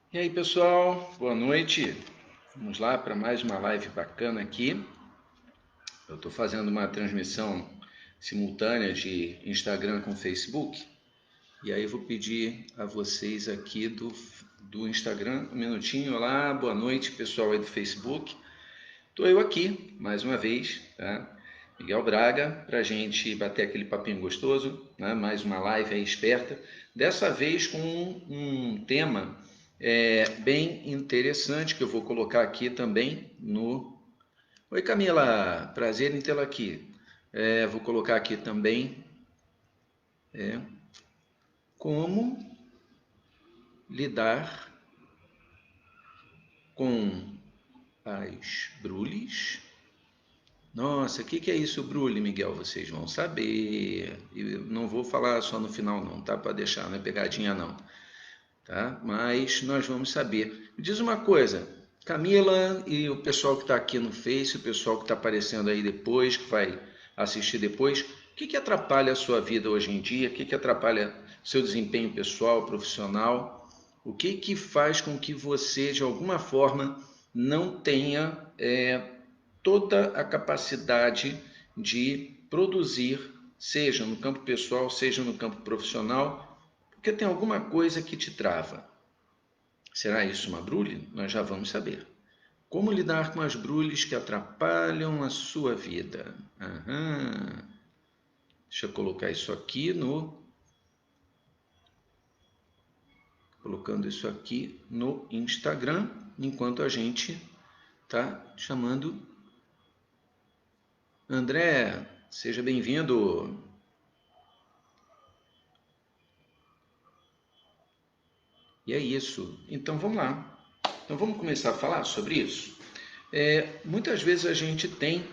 E aí, pessoal, boa noite. Vamos lá para mais uma live bacana aqui. Eu estou fazendo uma transmissão simultânea de Instagram com Facebook. E aí vou pedir a vocês aqui do Instagram um minutinho. Olá, boa noite, pessoal aí do Facebook. Estou eu aqui, mais uma vez, tá? Miguel Braga, para a gente bater aquele papinho gostoso, né? Mais uma live aí esperta. Dessa vez com um tema bem interessante que eu vou colocar aqui também no. Oi, Camila, prazer em tê-la aqui. Vou colocar aqui também como lidar com as brulis. Nossa, o que é isso, brule, Miguel? Vocês vão saber. Eu não vou falar só no final, não, tá? Para deixar, não é pegadinha, não. Tá? Mas nós vamos saber. Me diz uma coisa, Camila e o pessoal que está aqui no Face, o pessoal que está aparecendo aí depois, que vai assistir depois, o que atrapalha a sua vida hoje em dia? O que atrapalha seu desempenho pessoal, profissional? O que faz com que você, de alguma forma, não tenha toda a capacidade de produzir, seja no campo pessoal, seja no campo profissional, porque tem alguma coisa que te trava. Será isso uma brule? Nós já vamos saber. Como lidar com as brules que atrapalham a sua vida? Aham. Deixa eu colocar isso aqui no. Colocando isso aqui no Instagram, enquanto a gente tá chamando. André, seja bem-vindo. E é isso. Então vamos lá. Então vamos começar a falar sobre isso. Muitas vezes a gente tem,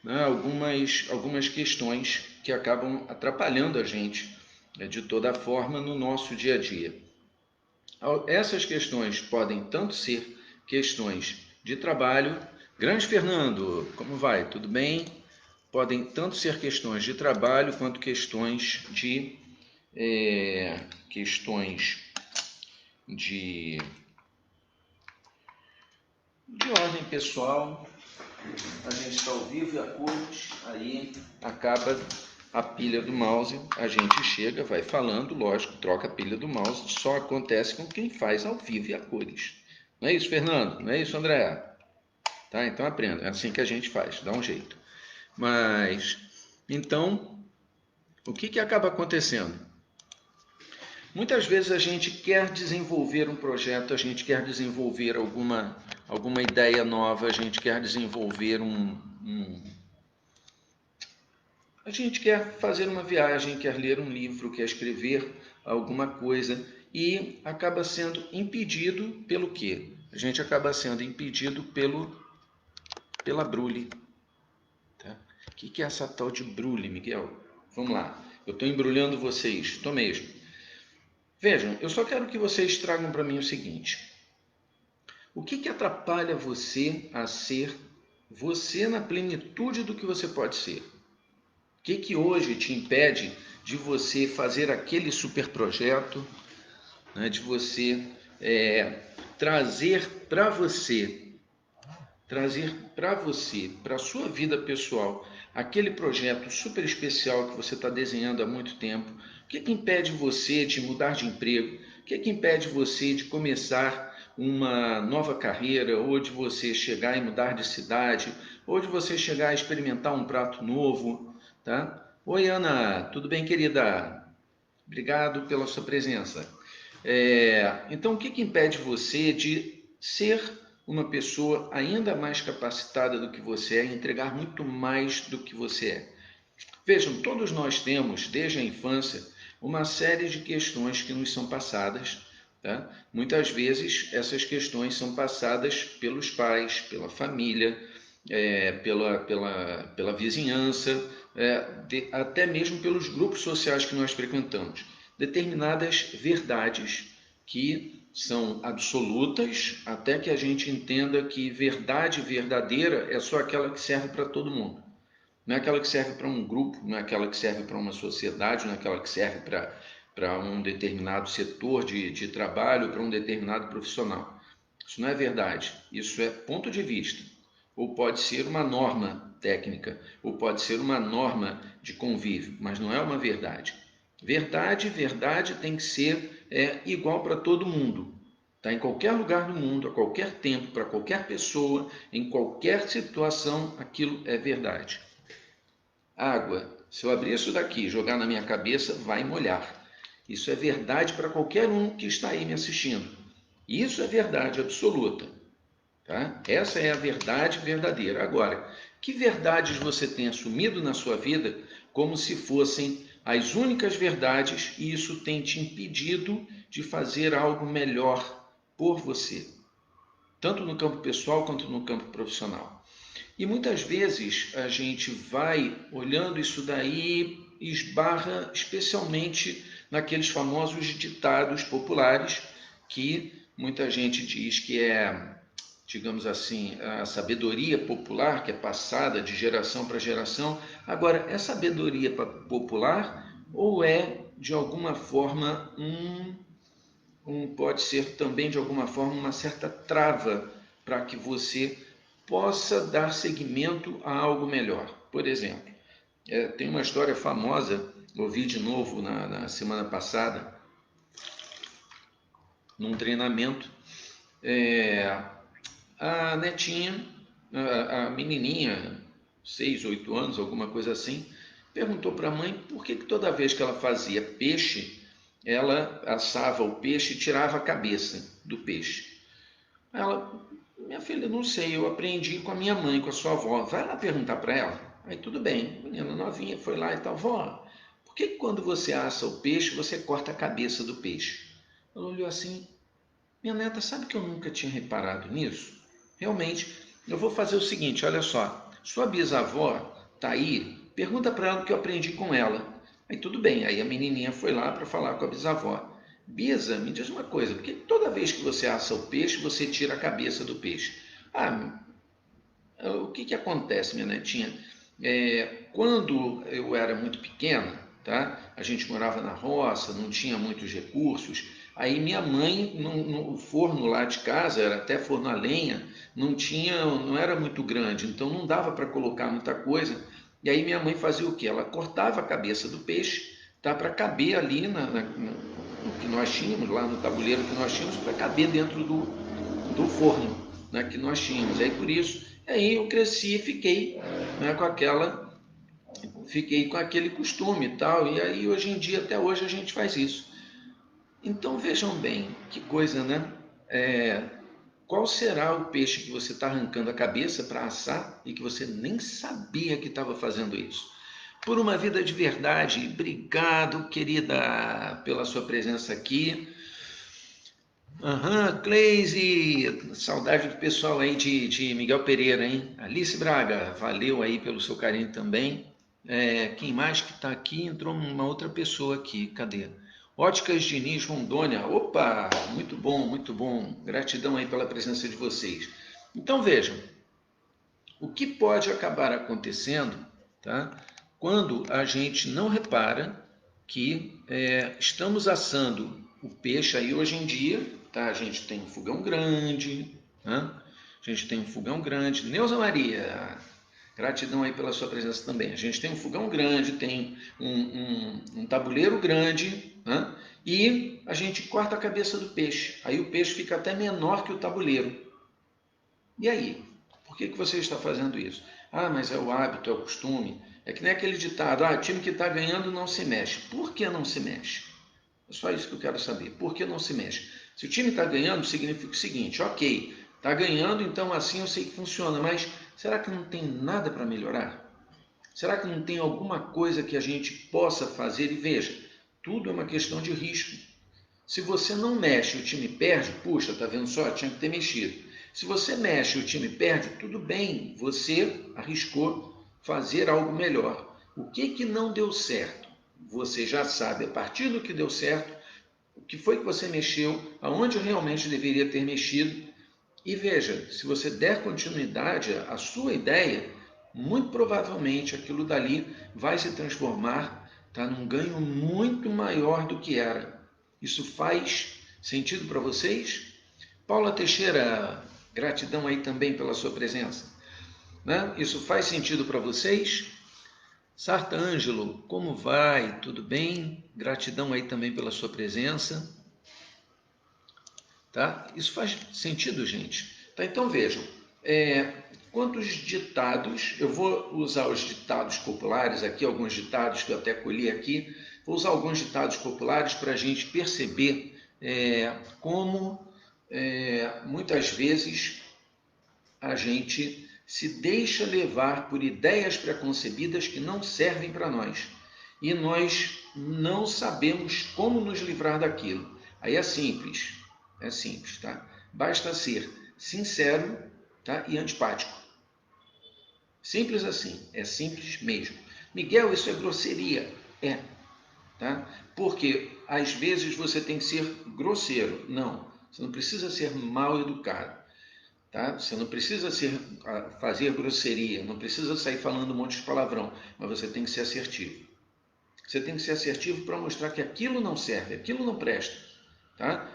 né, algumas questões que acabam atrapalhando a gente, né, de toda forma no nosso dia a dia. Essas questões podem tanto ser questões de trabalho. Grande Fernando, como vai? Tudo bem? Podem tanto ser questões de trabalho quanto questões de, de ordem pessoal. A gente está ao vivo e a cores, aí acaba a pilha do mouse, a gente chega, vai falando, lógico, troca a pilha do mouse, só acontece com quem faz ao vivo e a cores. Não é isso, Fernando? Não é isso, André? Tá? Então aprenda, é assim que a gente faz, dá um jeito. Mas, então, o que acaba acontecendo? Muitas vezes a gente quer desenvolver um projeto, a gente quer desenvolver alguma ideia nova, a gente quer desenvolver a gente quer fazer uma viagem, quer ler um livro, quer escrever alguma coisa e acaba sendo impedido pelo quê? A gente acaba sendo impedido pela brule. Tá? O que é essa tal de brule, Miguel? Vamos lá, eu estou embrulhando vocês, estou mesmo. Vejam, eu só quero que vocês tragam para mim o seguinte: o que atrapalha você a ser você na plenitude do que você pode ser? O que hoje te impede de você fazer aquele super projeto, né, de você trazer para você, para a sua vida pessoal, aquele projeto super especial que você está desenhando há muito tempo? O que impede você de mudar de emprego? O que impede você de começar uma nova carreira, ou de você chegar e mudar de cidade, ou de você chegar a experimentar um prato novo, tá? Oi, Ana, tudo bem, querida? Obrigado pela sua presença. Então, o que impede você de ser uma pessoa ainda mais capacitada do que você é e entregar muito mais do que você é? Vejam, todos nós temos, desde a infância, uma série de questões que nos são passadas. Tá? Muitas vezes essas questões são passadas pelos pais, pela família, pela vizinhança, até mesmo pelos grupos sociais que nós frequentamos. Determinadas verdades que são absolutas, até que a gente entenda que verdade verdadeira é só aquela que serve para todo mundo. Não é aquela que serve para um grupo, não é aquela que serve para uma sociedade, não é aquela que serve para um determinado setor de trabalho, para um determinado profissional. Isso não é verdade, isso é ponto de vista. Ou pode ser uma norma técnica, ou pode ser uma norma de convívio, mas não é uma verdade. Verdade tem que ser igual para todo mundo. Tá? Em qualquer lugar do mundo, a qualquer tempo, para qualquer pessoa, em qualquer situação, aquilo é verdade. Água, se eu abrir isso daqui e jogar na minha cabeça, vai molhar. Isso é verdade para qualquer um que está aí me assistindo. Isso é verdade absoluta. Tá? Essa é a verdade verdadeira. Agora, que verdades você tem assumido na sua vida como se fossem as únicas verdades e isso tem te impedido de fazer algo melhor por você, tanto no campo pessoal quanto no campo profissional? E muitas vezes a gente vai olhando isso daí e esbarra especialmente naqueles famosos ditados populares que muita gente diz que é, digamos assim, a sabedoria popular que é passada de geração para geração. Agora, é sabedoria popular ou é de alguma forma pode ser também de alguma forma uma certa trava para que você possa dar seguimento a algo melhor? Por exemplo, tem uma história famosa, ouvi de novo na semana passada, num treinamento, é, a netinha, a menininha, 6, 8 anos, alguma coisa assim, perguntou para a mãe por que toda vez que ela fazia peixe, ela assava o peixe e tirava a cabeça do peixe. Ela, minha filha, não sei, eu aprendi com a minha mãe, com a sua avó. Vai lá perguntar para ela. Aí tudo bem, menina novinha foi lá e tal, vó, por que quando você assa o peixe, você corta a cabeça do peixe? Ela olhou assim, minha neta, sabe que eu nunca tinha reparado nisso? Realmente, eu vou fazer o seguinte, olha só, sua bisavó tá aí, pergunta para ela o que eu aprendi com ela. Aí tudo bem, aí a menininha foi lá para falar com a bisavó. Bisa, me diz uma coisa, por que toda vez que você assa o peixe, você tira a cabeça do peixe? Ah, o que acontece, minha netinha? Quando eu era muito pequena, tá? A gente morava na roça, não tinha muitos recursos. Aí minha mãe, no forno lá de casa, era até forno a lenha, não era muito grande, então não dava para colocar muita coisa. E aí minha mãe fazia o quê? Ela cortava a cabeça do peixe, tá? Para caber ali no que nós tínhamos, lá no tabuleiro que nós tínhamos, para caber dentro do forno, né, que nós tínhamos. Aí por isso, aí eu cresci e fiquei, né, fiquei com aquele costume e tal. E aí hoje em dia, até hoje, a gente faz isso. Então vejam bem, que coisa, né? É, qual será o peixe que você está arrancando a cabeça para assar e que você nem sabia que estava fazendo isso? Por uma vida de verdade, obrigado, querida, pela sua presença aqui. Aham, Cleise, saudade do pessoal aí de Miguel Pereira, hein? Alice Braga, valeu aí pelo seu carinho também. Quem mais que está aqui? Entrou uma outra pessoa aqui, cadê? Óticas Diniz Rondônia, opa, muito bom, muito bom. Gratidão aí pela presença de vocês. Então vejam, o que pode acabar acontecendo, tá? Quando a gente não repara que estamos assando o peixe aí hoje em dia, tá? A gente tem um fogão grande, né? A gente tem um fogão grande. Neuza Maria, gratidão aí pela sua presença também. A gente tem um fogão grande, tem um tabuleiro grande, né? E a gente corta a cabeça do peixe. Aí o peixe fica até menor que o tabuleiro. E aí? Por que você está fazendo isso? Ah, mas é o hábito, é o costume. É que nem aquele ditado, time que está ganhando não se mexe. Por que não se mexe? É só isso que eu quero saber. Por que não se mexe? Se o time está ganhando, significa o seguinte, ok, está ganhando, então assim eu sei que funciona, mas será que não tem nada para melhorar? Será que não tem alguma coisa que a gente possa fazer? E veja, tudo é uma questão de risco. Se você não mexe e o time perde, puxa, tá vendo só? Tinha que ter mexido. Se você mexe e o time perde, tudo bem, você arriscou fazer algo melhor. O que não deu certo? Você já sabe, a partir do que deu certo, o que foi que você mexeu, aonde realmente deveria ter mexido. E veja, se você der continuidade à sua ideia, muito provavelmente aquilo dali vai se transformar tá? Num ganho muito maior do que era. Isso faz sentido para vocês? Paula Teixeira, gratidão aí também pela sua presença, né? Isso faz sentido para vocês? Sarta Ângelo, como vai? Tudo bem? Gratidão aí também pela sua presença. Tá? Isso faz sentido, gente? Tá? Então vejam, quantos ditados, eu vou usar os ditados populares aqui, alguns ditados que eu até colhi aqui, vou usar alguns ditados populares para a gente perceber como muitas vezes a gente se deixa levar por ideias preconcebidas que não servem para nós. E nós não sabemos como nos livrar daquilo. Aí é simples, tá? Basta ser sincero, tá? E antipático. Simples assim, é simples mesmo. Miguel, isso é grosseria. É, tá? Porque às vezes você tem que ser grosseiro. Não, você não precisa ser mal educado. Tá? Você não precisa fazer grosseria, não precisa sair falando um monte de palavrão, mas você tem que ser assertivo. Você tem que ser assertivo para mostrar que aquilo não serve, aquilo não presta. Tá?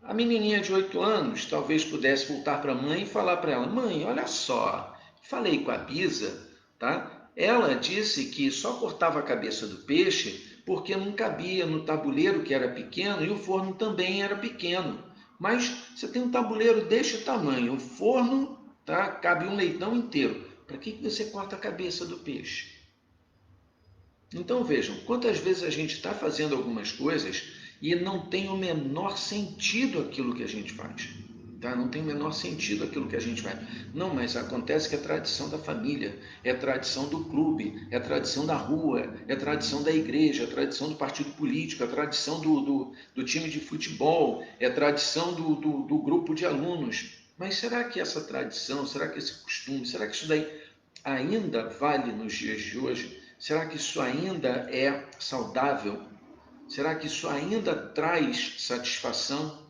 A menininha de 8 anos talvez pudesse voltar para a mãe e falar para ela: mãe, olha só, falei com a Bisa, tá? Ela disse que só cortava a cabeça do peixe porque não cabia no tabuleiro que era pequeno e o forno também era pequeno. Mas você tem um tabuleiro deste tamanho, o forno, tá? Cabe um leitão inteiro. Para que você corta a cabeça do peixe? Então vejam, quantas vezes a gente está fazendo algumas coisas e não tem o menor sentido aquilo que a gente faz. Tá? Não tem o menor sentido aquilo que a gente faz. Não, mas acontece que é tradição da família, é tradição do clube, é tradição da rua, é tradição da igreja, é tradição do partido político, é tradição do time de futebol, é tradição do grupo de alunos. Mas será que essa tradição, será que esse costume, será que isso daí ainda vale nos dias de hoje? Será que isso ainda é saudável? Será que isso ainda traz satisfação?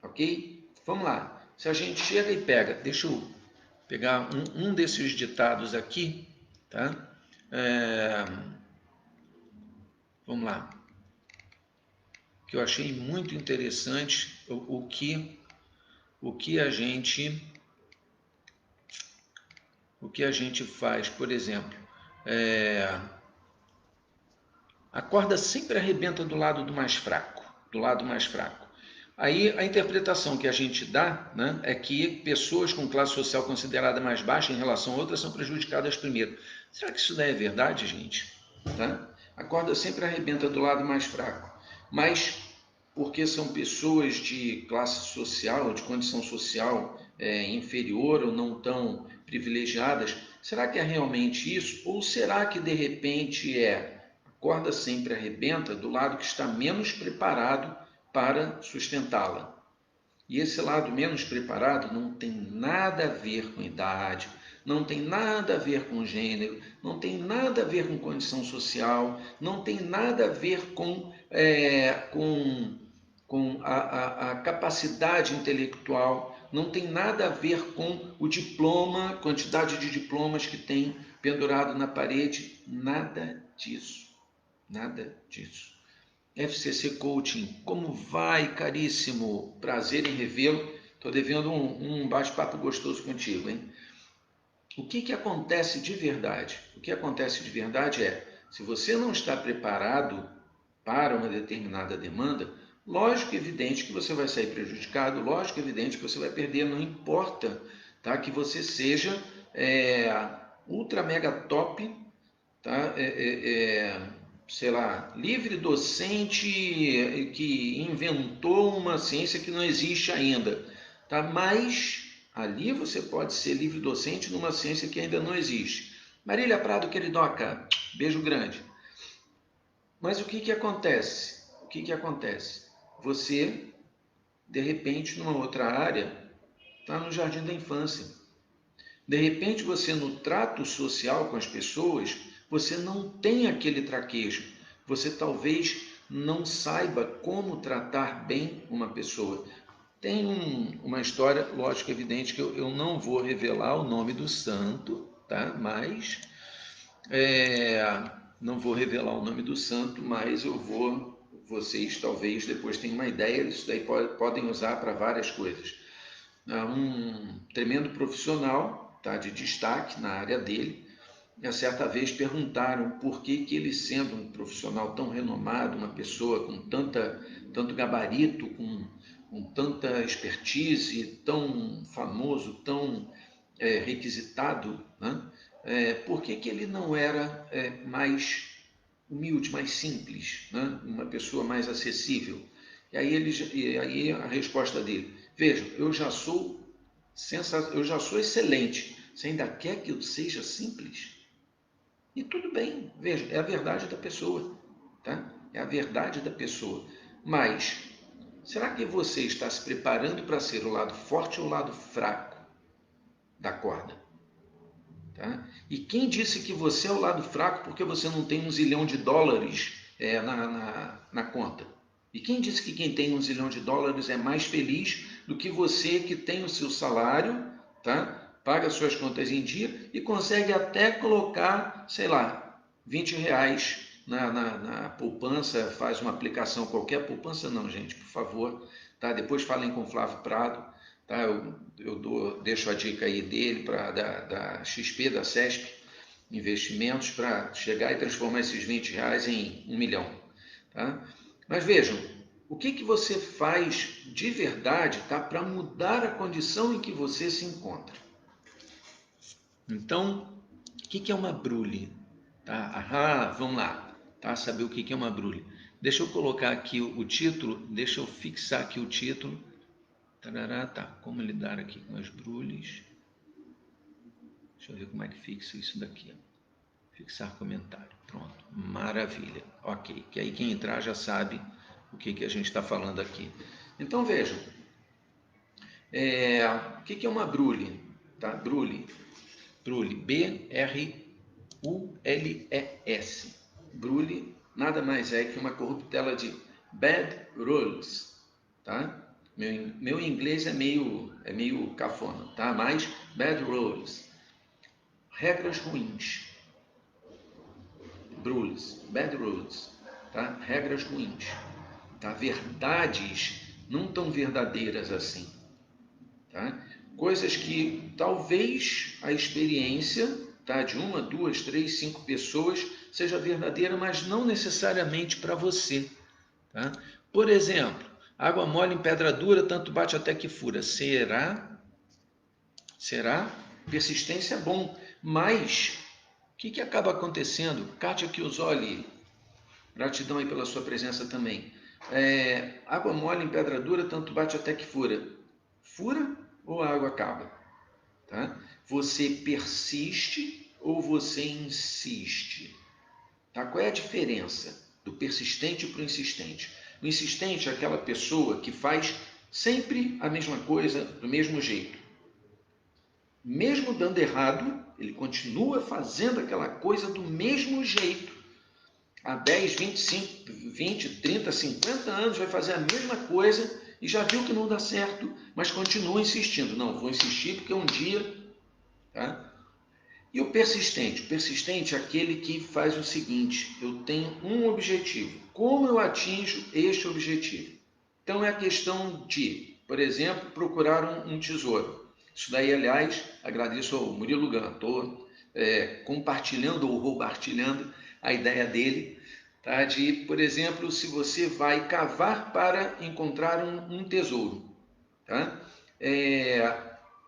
Ok? Vamos lá. Se a gente chega e pega, deixa eu pegar um desses ditados aqui, tá? Vamos lá. Que eu achei muito interessante o que a gente faz, por exemplo. A corda sempre arrebenta do lado do mais fraco, do lado mais fraco. Aí a interpretação que a gente dá, né, é que pessoas com classe social considerada mais baixa em relação a outras são prejudicadas primeiro. Será que isso daí é verdade, gente? Tá? A corda sempre arrebenta do lado mais fraco. Mas porque são pessoas de classe social, de condição social inferior ou não tão privilegiadas, será que é realmente isso? Ou será que de repente a corda sempre arrebenta do lado que está menos preparado para sustentá-la? E esse lado menos preparado não tem nada a ver com idade, não tem nada a ver com gênero, não tem nada a ver com condição social, não tem nada a ver com a capacidade intelectual, não tem nada a ver com o diploma, quantidade de diplomas que tem pendurado na parede, nada disso, nada disso. FCC Coaching, como vai, caríssimo? Prazer em revê-lo. Estou devendo um bate-papo gostoso contigo, hein? O que acontece de verdade? O que acontece de verdade é, se você não está preparado para uma determinada demanda, lógico e evidente que você vai sair prejudicado, lógico e evidente que você vai perder, não importa, tá? Que você seja ultra mega top, tá? Sei lá, livre docente que inventou uma ciência que não existe ainda, tá? Mas ali você pode ser livre docente numa ciência que ainda não existe. Marília Prado, queridoca, beijo grande. Mas o que acontece? O que acontece? Você, de repente, numa outra área, está no jardim da infância. De repente, você no trato social com as pessoas, você não tem aquele traquejo. Você talvez não saiba como tratar bem uma pessoa. Tem uma história, lógico, evidente, que eu não vou revelar o nome do santo, tá? Mas É, não vou revelar o nome do santo, mas vocês talvez depois tenham uma ideia, isso daí podem usar para várias coisas. Um tremendo profissional, tá, de destaque na área dele, certa vez perguntaram por que ele, sendo um profissional tão renomado, uma pessoa com tanto gabarito, com tanta expertise, tão famoso, tão requisitado, né? Por que ele não era mais humilde, mais simples, né? Uma pessoa mais acessível? E aí a resposta dele: veja, eu já sou excelente. Você ainda quer que eu seja simples? E tudo bem, veja, é a verdade da pessoa, tá? É a verdade da pessoa. Mas será que você está se preparando para ser o lado forte ou o lado fraco da corda? Tá? E quem disse que você é o lado fraco porque você não tem US$ 1 zilhão na conta? E quem disse que quem tem US$ 1 zilhão é mais feliz do que você que tem o seu salário, tá? Paga suas contas em dia e consegue até colocar, sei lá, R$ 20 na poupança, faz uma aplicação qualquer, poupança não, gente, por favor, tá? Depois falem com o Flávio Prado, tá? Deixo a dica aí dele, da XP, da CESP, investimentos, para chegar e transformar esses R$ 20 em 1 milhão. Tá? Mas vejam, o que você faz de verdade, tá, para mudar a condição em que você se encontra? Então, o que é uma brule? Tá? Vamos lá, tá? Saber o que é uma brule. Deixa eu colocar aqui o título, deixa eu fixar aqui o título. Tarará, tá, como lidar aqui com as brules. Deixa eu ver como é que fixa isso daqui. Fixar comentário. Pronto. Maravilha. Ok. Que aí quem entrar já sabe o que a gente está falando aqui. Então vejam. O que é uma brule? Tá? Brule. Brule. B-R-U-L-E-S. Brule nada mais é que uma corruptela de bad rules. Tá? Meu inglês é meio cafona, tá? Mas bad rules. Regras ruins. Bad rules, tá? Regras ruins, tá? Verdades não tão verdadeiras assim, tá? Coisas que talvez a experiência, tá, de uma, duas, três, cinco pessoas seja verdadeira, mas não necessariamente para você, tá? Por exemplo, água mole em pedra dura, tanto bate até que fura. Será? Será? Persistência é bom, mas o que acaba acontecendo? Kátia Chiusoli, gratidão aí pela sua presença também. Água mole em pedra dura, tanto bate até que fura. Fura ou a água acaba? Tá? Você persiste ou você insiste? Tá? Qual é a diferença do persistente para o insistente? O insistente é aquela pessoa que faz sempre a mesma coisa do mesmo jeito. Mesmo dando errado, ele continua fazendo aquela coisa do mesmo jeito. Há 10, 25, 20, 30, 50 anos vai fazer a mesma coisa e já viu que não dá certo, mas continua insistindo. Não, vou insistir porque um dia... Tá? E o persistente? O persistente é aquele que faz o seguinte: eu tenho um objetivo. Como eu atinjo este objetivo? Então é a questão de, por exemplo, procurar um tesouro. Isso daí, aliás, agradeço ao Murilo Gun. Estou compartilhando ou roubartilhando a ideia dele, tá? De, por exemplo, se você vai cavar para encontrar um tesouro. Tá?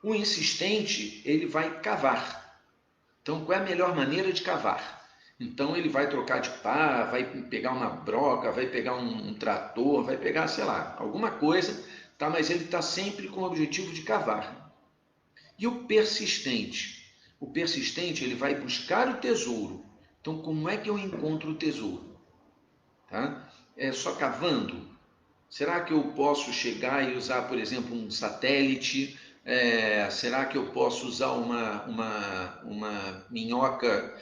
O insistente, ele vai cavar. Então, qual é a melhor maneira de cavar? Então, ele vai trocar de pá, vai pegar uma broca, vai pegar um trator, vai pegar, sei lá, alguma coisa, tá? Mas ele está sempre com o objetivo de cavar. E o persistente? O persistente, ele vai buscar o tesouro. Então, como é que eu encontro o tesouro? Tá? É só cavando? Será que eu posso chegar e usar, por exemplo, um satélite? Será que eu posso usar uma minhoca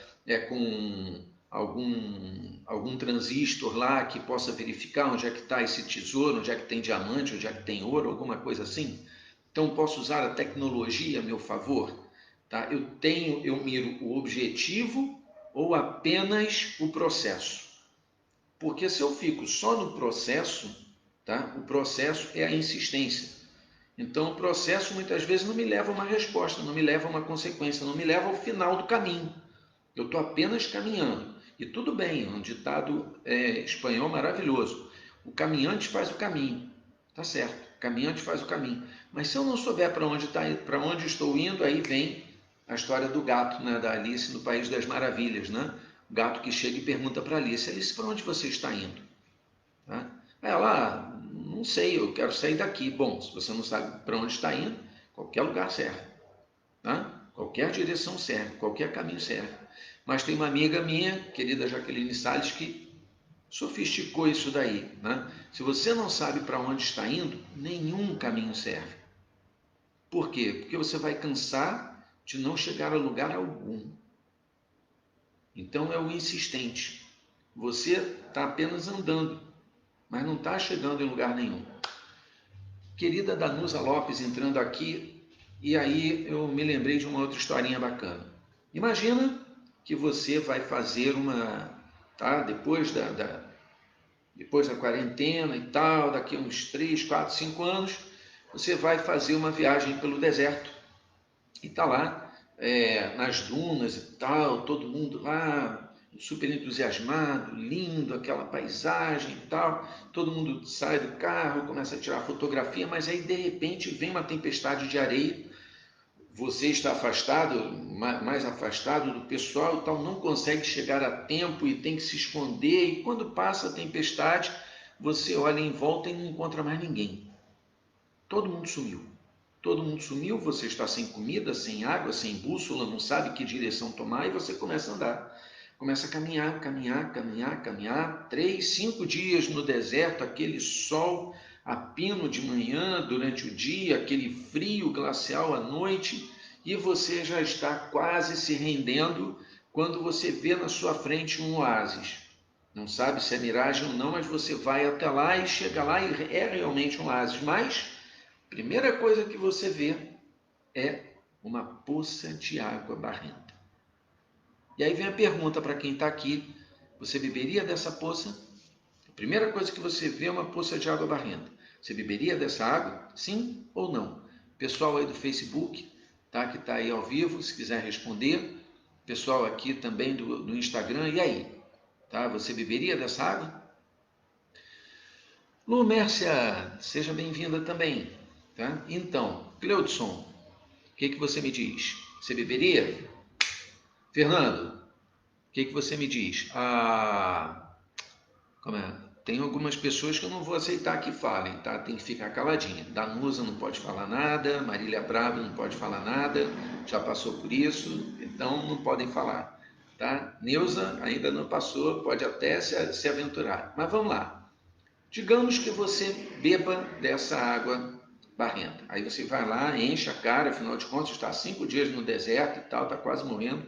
com algum transistor lá que possa verificar onde é que está esse tesouro, onde é que tem diamante, onde é que tem ouro, alguma coisa assim? Então, posso usar a tecnologia a meu favor? Tá? Eu miro o objetivo ou apenas o processo? Porque se eu fico só no processo, tá? O processo é a insistência. Então, o processo muitas vezes não me leva a uma resposta, não me leva a uma consequência, não me leva ao final do caminho. Eu estou apenas caminhando. E tudo bem, é um ditado espanhol maravilhoso. O caminhante faz o caminho. Tá certo, o caminhante faz o caminho. Mas se eu não souber para onde estou indo, aí vem a história do gato, né, da Alice no País das Maravilhas, né? O gato que chega e pergunta para Alice: Alice, para onde você está indo? Tá? Ela, não sei, eu quero sair daqui. Bom, se você não sabe para onde está indo, qualquer lugar serve. Tá? Qualquer direção serve, qualquer caminho serve. Mas tem uma amiga minha, querida Jaqueline Salles, que sofisticou isso daí. Né? Se você não sabe para onde está indo, nenhum caminho serve. Por quê? Porque você vai cansar de não chegar a lugar algum. Então é o insistente. Você está apenas andando, mas não está chegando em lugar nenhum. Querida Danusa Lopes entrando aqui, e aí eu me lembrei de uma outra historinha bacana. Imagina que você vai fazer tá, depois da quarentena e tal, daqui a uns 3, 4, 5 anos, você vai fazer uma viagem pelo deserto e está lá nas dunas e tal, todo mundo lá super entusiasmado, lindo, aquela paisagem e tal, todo mundo sai do carro, começa a tirar fotografia, mas aí de repente vem uma tempestade de areia, você está afastado, mais afastado do pessoal e tal, não consegue chegar a tempo e tem que se esconder, e quando passa a tempestade, você olha em volta e não encontra mais ninguém. Todo mundo sumiu. Todo mundo sumiu, você está sem comida, sem água, sem bússola, não sabe que direção tomar e você começa a andar. Começa a caminhar, caminhar, caminhar, caminhar. 3, 5 dias no deserto, aquele sol a pino de manhã, durante o dia, aquele frio glacial à noite, e você já está quase se rendendo quando você vê na sua frente um oásis. Não sabe se é miragem ou não, mas você vai até lá e chega lá e é realmente um oásis. Mas a primeira coisa que você vê é uma poça de água barrenta. E aí vem a pergunta para quem está aqui: você beberia dessa poça? A primeira coisa que você vê é uma poça de água barrenta. Você beberia dessa água? Sim ou não? Pessoal aí do Facebook, tá, que está aí ao vivo, se quiser responder. Pessoal aqui também do Instagram, e aí? Tá, você beberia dessa água? Lu Mércia, seja bem-vinda também. Tá? Então, Cleudson, o que você me diz? Você beberia? Fernando, o que você me diz? Como é? Tem algumas pessoas que eu não vou aceitar que falem, tá? Tem que ficar caladinha. Danusa não pode falar nada, Marília Bravo não pode falar nada, já passou por isso, então não podem falar, tá? Neuza ainda não passou, pode até se aventurar. Mas vamos lá. Digamos que você beba dessa água barrenta. Aí você vai lá, enche a cara, afinal de contas está 5 dias no deserto e tal, está quase morrendo.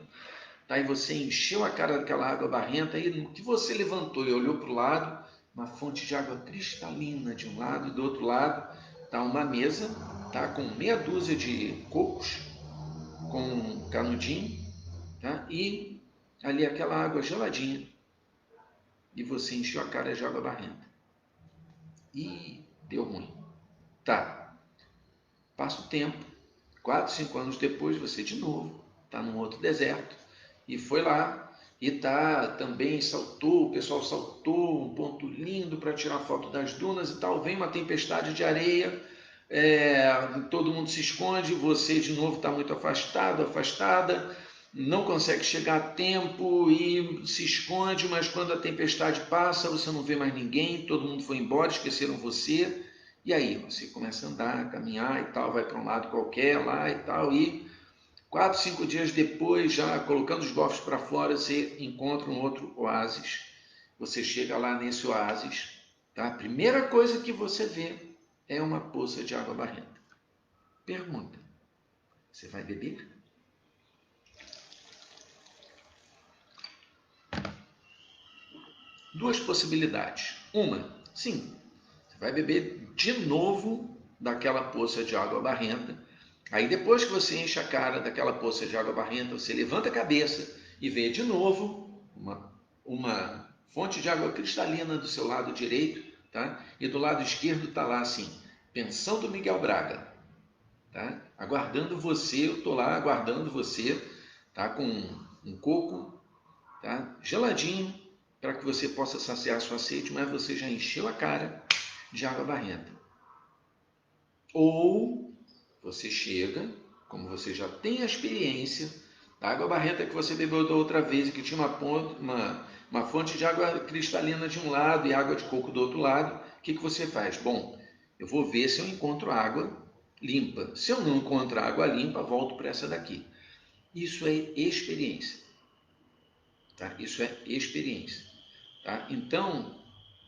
Aí você encheu a cara daquela água barrenta e no que você levantou e olhou para o lado, uma fonte de água cristalina de um lado e do outro lado está uma mesa, tá, com meia dúzia de cocos, com um canudinho, tá, e ali aquela água geladinha. E você encheu a cara de água barrenta. E deu ruim. Tá, passa o tempo, 4, 5 anos depois você de novo está num outro deserto e foi lá e tá também saltou, o pessoal saltou, um ponto lindo para tirar foto das dunas e tal, vem uma tempestade de areia, todo mundo se esconde, você de novo está muito afastado, afastada, não consegue chegar a tempo e se esconde, mas quando a tempestade passa, você não vê mais ninguém, todo mundo foi embora, esqueceram você, e aí você começa a andar, caminhar e tal, vai para um lado qualquer lá e tal, e 4, 5 dias depois, já colocando os bofs para fora, você encontra um outro oásis. Você chega lá nesse oásis, tá? A primeira coisa que você vê é uma poça de água barrenta. Pergunta: você vai beber? Duas possibilidades. Uma, sim, você vai beber de novo daquela poça de água barrenta. Aí depois que você enche a cara daquela poça de água barrenta, você levanta a cabeça e vê de novo uma fonte de água cristalina do seu lado direito, tá? E do lado esquerdo está lá assim, pensão do Miguel Braga, tá? Aguardando você, eu estou lá aguardando você, tá? Com um coco, tá? Geladinho, para que você possa saciar sua sede, mas você já encheu a cara de água barrenta. Ou você chega, como você já tem a experiência, a água barrenta que você bebeu da outra vez e que tinha uma fonte de água cristalina de um lado e água de coco do outro lado, o que você faz? Bom, eu vou ver se eu encontro água limpa. Se eu não encontro água limpa, volto para essa daqui. Isso é experiência. Tá? Isso é experiência. Tá? Então,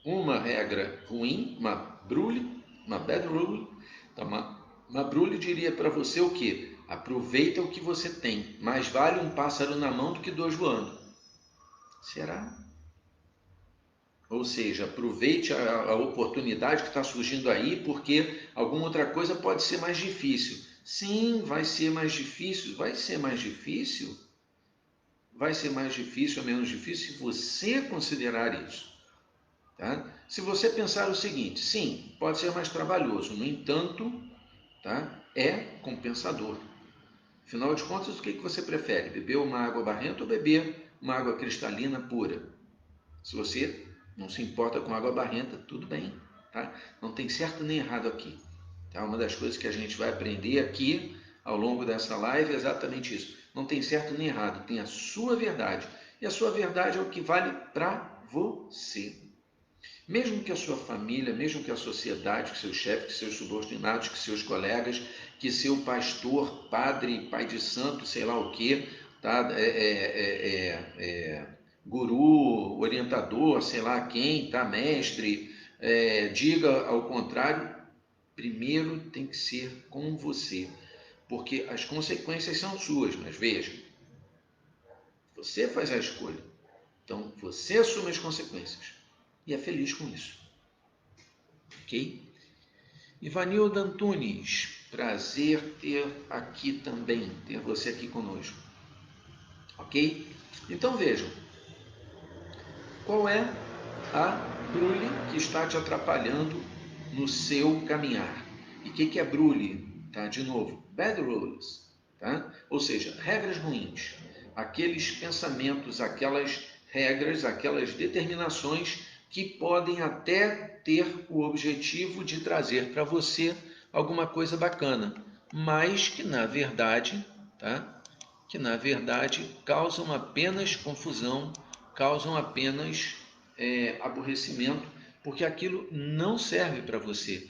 uma regra ruim, uma brule, uma bad rule, então uma brule diria para você o quê? Aproveita o que você tem. Mais vale um pássaro na mão do que dois voando. Será? Ou seja, aproveite a oportunidade que está surgindo aí, porque alguma outra coisa pode ser mais difícil. Sim, vai ser mais difícil. Vai ser mais difícil? Vai ser mais difícil ou menos difícil se você considerar isso. Tá? Se você pensar o seguinte, sim, pode ser mais trabalhoso, no entanto, tá? É compensador. Afinal de contas, o que você prefere? Beber uma água barrenta ou beber uma água cristalina pura? Se você não se importa com água barrenta, tudo bem. Tá? Não tem certo nem errado aqui. Tá? Uma das coisas que a gente vai aprender aqui ao longo dessa live é exatamente isso. Não tem certo nem errado, tem a sua verdade. E a sua verdade é o que vale para você. Mesmo que a sua família, mesmo que a sociedade, que seu chefe, que seus subordinados, que seus colegas, que seu pastor, padre, pai de santo, sei lá o que, tá? Guru, orientador, sei lá quem, tá? Mestre, diga ao contrário, primeiro tem que ser com você, porque as consequências são suas, mas veja, você faz a escolha, então você assume as consequências e é feliz com isso, ok? Ivanilda Antunes, prazer ter aqui também, ter você aqui conosco, ok? Então vejam, qual é a brule que está te atrapalhando no seu caminhar? E o que é brule? Tá? De novo, bad rules, tá? Ou seja, regras ruins, aqueles pensamentos, aquelas regras, aquelas determinações que podem até ter o objetivo de trazer para você alguma coisa bacana, mas que na verdade, tá? Que na verdade causam apenas confusão, causam apenas aborrecimento, porque aquilo não serve para você.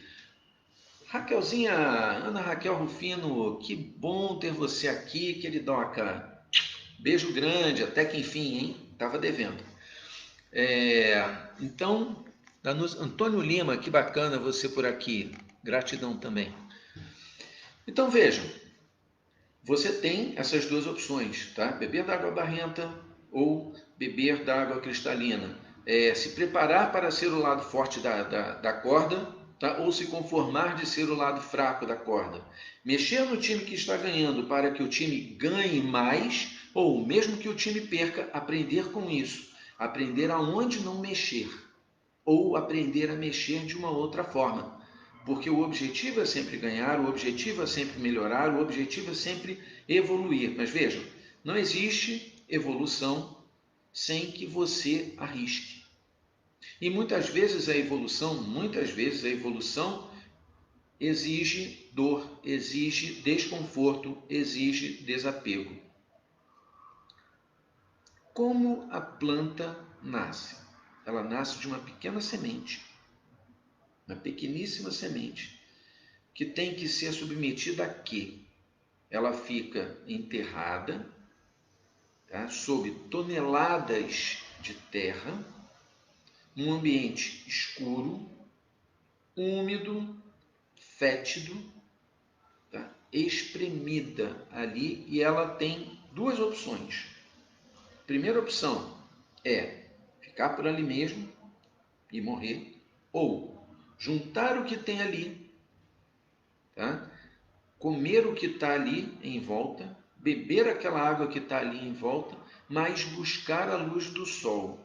Raquelzinha, Ana Raquel Rufino, que bom ter você aqui, queridoca. Beijo grande, até que enfim, hein? Tava devendo. Então, Antônio Lima, que bacana você por aqui. Gratidão também. Então vejam, você tem essas duas opções, tá? Beber da água barrenta ou beber da água cristalina. Se preparar para ser o lado forte da corda, tá? Ou se conformar de ser o lado fraco da corda. Mexer no time que está ganhando para que o time ganhe mais, ou mesmo que o time perca, aprender com isso. Aprender aonde não mexer, ou aprender a mexer de uma outra forma. Porque o objetivo é sempre ganhar, o objetivo é sempre melhorar, o objetivo é sempre evoluir. Mas vejam, não existe evolução sem que você arrisque. E muitas vezes a evolução exige dor, exige desconforto, exige desapego. Como a planta nasce? Ela nasce de uma pequena semente, uma pequeníssima semente, que tem que ser submetida a quê? Ela fica enterrada, tá? Sob toneladas de terra, num ambiente escuro, úmido, fétido, tá? Espremida ali, e ela tem duas opções. Primeira opção é ficar por ali mesmo e morrer, ou juntar o que tem ali, tá? Comer o que está ali em volta, beber aquela água que está ali em volta, mas buscar a luz do sol.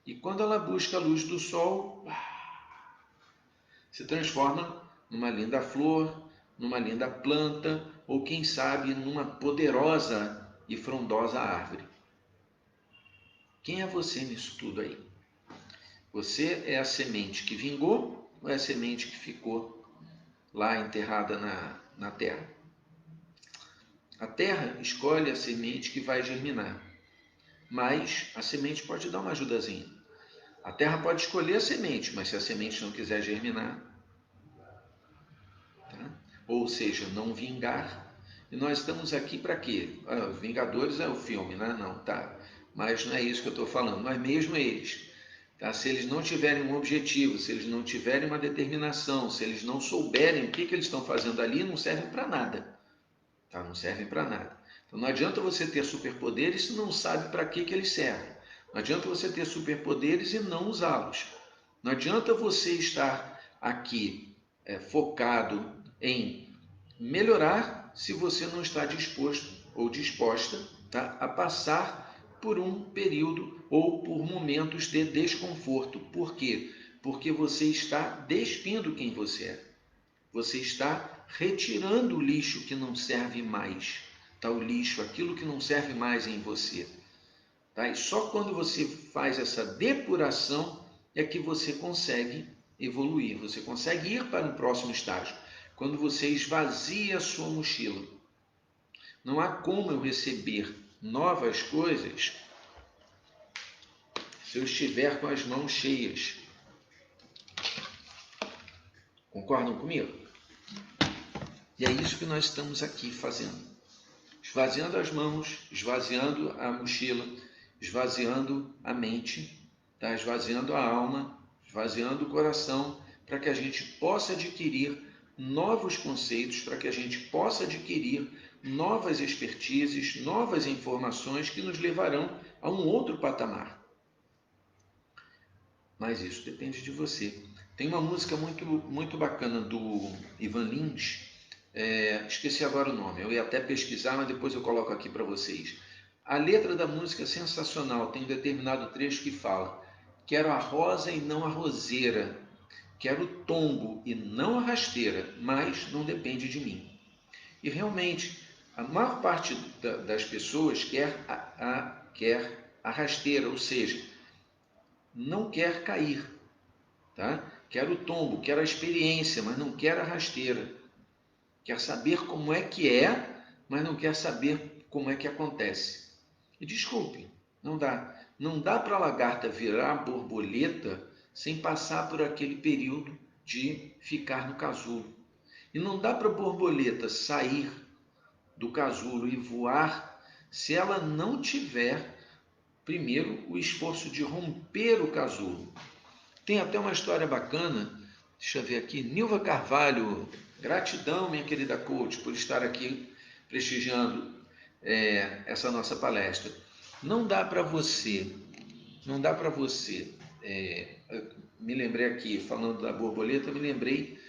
E quando ela busca a luz do sol, se transforma numa linda flor, numa linda planta, ou quem sabe numa poderosa e frondosa árvore. Quem é você nisso tudo aí? Você é a semente que vingou ou é a semente que ficou lá enterrada na terra? A terra escolhe a semente que vai germinar, mas a semente pode dar uma ajudazinha. A terra pode escolher a semente, mas se a semente não quiser germinar, tá? Ou seja, não vingar. E nós estamos aqui para quê? Os Vingadores é o filme, né? Não, tá. Mas não é isso que eu estou falando. Mas mesmo eles, tá? Se eles não tiverem um objetivo, se eles não tiverem uma determinação, se eles não souberem o que eles estão fazendo ali, não servem para nada. Tá? Não servem para nada. Então não adianta você ter superpoderes se não sabe para que eles servem. Não adianta você ter superpoderes e não usá-los. Não adianta você estar aqui focado em melhorar se você não está disposto ou disposta, tá, a passar por um período ou por momentos de desconforto. Por quê? Porque você está despindo quem você é. Você está retirando o lixo que não serve mais. Tá? O lixo, aquilo que não serve mais em você. Tá? E só quando você faz essa depuração é que você consegue evoluir, você consegue ir para um próximo estágio. Quando você esvazia a sua mochila. Não há como eu receber novas coisas se eu estiver com as mãos cheias. Concordam comigo? E é isso que nós estamos aqui fazendo. Esvaziando as mãos, esvaziando a mochila, esvaziando a mente, tá? Esvaziando a alma, esvaziando o coração, para que a gente possa adquirir novos conceitos, para que a gente possa adquirir novas expertises, novas informações que nos levarão a um outro patamar. Mas isso depende de você. Tem uma música muito bacana do Ivan Lins, esqueci agora o nome, eu ia até pesquisar, mas depois eu coloco aqui para vocês. A letra da música é sensacional, tem um determinado trecho que fala: quero a rosa e não a roseira, quero o tombo e não a rasteira, mas não depende de mim. E realmente, a maior parte das pessoas quer a rasteira, ou seja, não quer cair, tá? Quer o tombo, quer a experiência, mas não quer a rasteira. Quer saber como é, mas não quer saber como é que acontece. E desculpe, não dá. Não dá para a lagarta virar borboleta sem passar por aquele período de ficar no casulo. E não dá para a borboleta sair do casulo e voar se ela não tiver, primeiro, o esforço de romper o casulo. Tem até uma história bacana, deixa eu ver aqui, Nilva Carvalho, gratidão, minha querida coach, por estar aqui prestigiando essa nossa palestra. Não dá para você, me lembrei aqui, falando da borboleta, me lembrei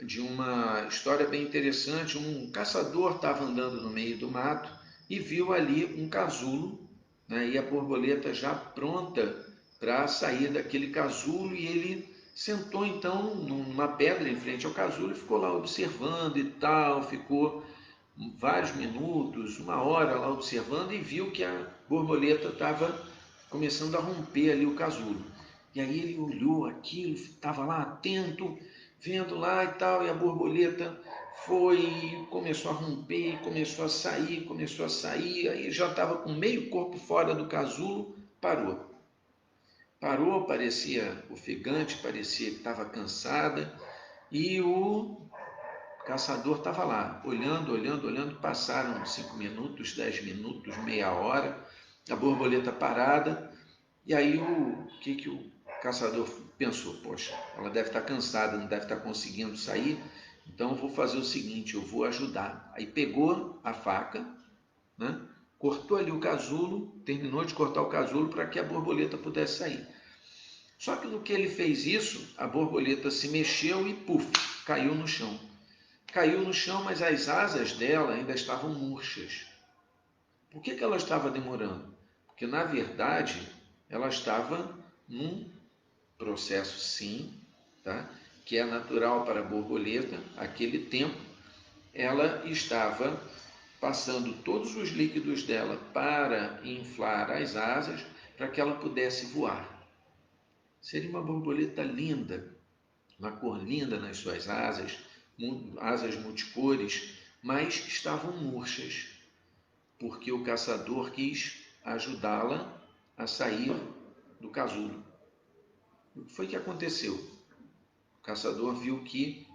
de uma história bem interessante. Um caçador estava andando no meio do mato e viu ali um casulo, né, e a borboleta já pronta para sair daquele casulo, e ele sentou então numa pedra em frente ao casulo e ficou lá observando e tal, ficou vários minutos, uma hora lá observando, e viu que a borboleta estava começando a romper ali o casulo. E aí ele olhou aquilo, estava lá atento, vendo lá e tal, e a borboleta foi, começou a romper, começou a sair, aí já estava com meio corpo fora do casulo, parou. Parou, parecia ofegante, parecia que estava cansada, e o caçador estava lá, olhando, passaram 5 minutos, 10 minutos, meia hora, a borboleta parada, e aí o que o caçador pensou? Poxa, ela deve estar cansada, não deve estar conseguindo sair, então eu vou fazer o seguinte, eu vou ajudar. Aí pegou a faca, né, cortou ali o casulo, terminou de cortar o casulo para que a borboleta pudesse sair. Só que no que ele fez isso, a borboleta se mexeu e puf, caiu no chão. Caiu no chão, mas as asas dela ainda estavam murchas. Por que ela estava demorando? que na verdade ela estava num processo sim, tá? Que é natural para a borboleta, aquele tempo ela estava passando todos os líquidos dela para inflar as asas para que ela pudesse voar. Seria uma borboleta linda, uma cor linda nas suas asas, asas multicores, mas estavam murchas, porque o caçador quis ajudá-la a sair do casulo. O que foi que aconteceu? O caçador viu que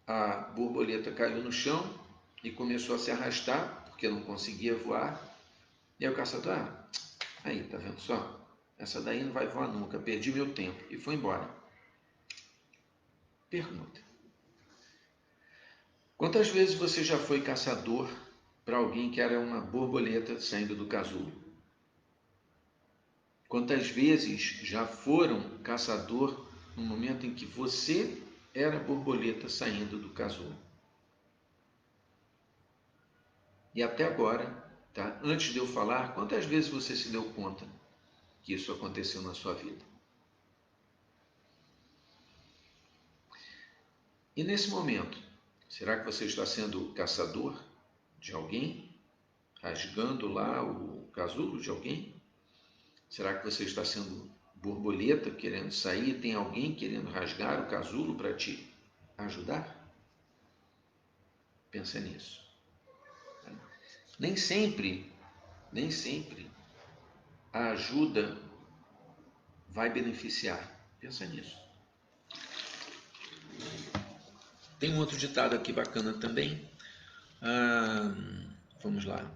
a borboleta caiu no chão e começou a se arrastar, porque não conseguia voar. E aí o caçador, aí, tá vendo só? Essa daí não vai voar nunca, perdi meu tempo. E foi embora. Pergunta: quantas vezes você já foi caçador para alguém que era uma borboleta saindo do casulo? Quantas vezes já foram caçador no momento em que você era borboleta saindo do casulo? E até agora, tá? Antes de eu falar, quantas vezes você se deu conta que isso aconteceu na sua vida? E nesse momento, será que você está sendo caçador de alguém? Rasgando lá o casulo de alguém? Será que você está sendo borboleta querendo sair? Tem alguém querendo rasgar o casulo para te ajudar? Pensa nisso. Nem sempre, nem sempre a ajuda vai beneficiar. Pensa nisso. Tem um outro ditado aqui bacana também. Vamos lá.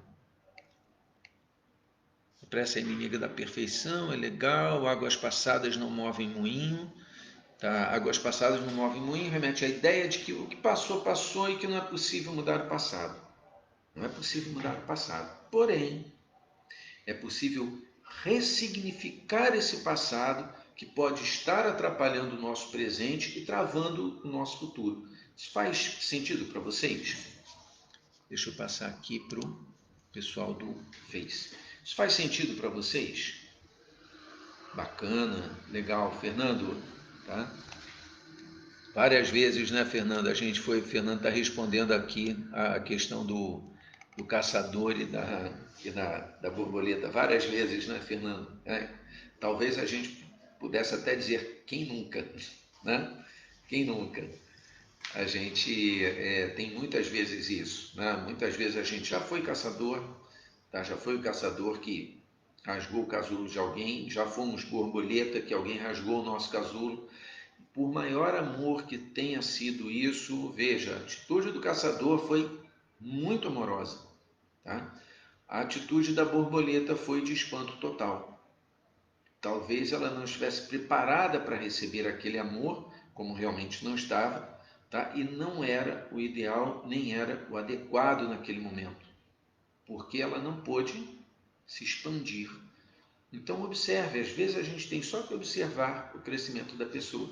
A pressa é inimiga da perfeição, é legal. Águas passadas não movem moinho. Tá? Águas passadas não movem moinho remete à ideia de que o que passou, passou e que não é possível mudar o passado. Não é possível mudar o passado. Porém, é possível ressignificar esse passado que pode estar atrapalhando o nosso presente e travando o nosso futuro. Isso faz sentido para vocês? Deixa eu passar aqui para o pessoal do Face. Isso faz sentido para vocês? Bacana, legal. Fernando, tá? Várias vezes, né, Fernando? Fernando está respondendo aqui a questão do caçador e da borboleta. Várias vezes, né, Fernando? Talvez a gente pudesse até dizer, quem nunca, né? Quem nunca? A gente tem muitas vezes isso, né? Muitas vezes a gente já foi caçador, tá? Já foi o caçador que rasgou o casulo de alguém, já fomos borboleta que alguém rasgou o nosso casulo. Por maior amor que tenha sido isso, veja, a atitude do caçador foi muito amorosa, tá? A atitude da borboleta foi de espanto total. Talvez ela não estivesse preparada para receber aquele amor, como realmente não estava, tá? E não era o ideal, nem era o adequado naquele momento, porque ela não pôde se expandir. Então observe, às vezes a gente tem só que observar o crescimento da pessoa,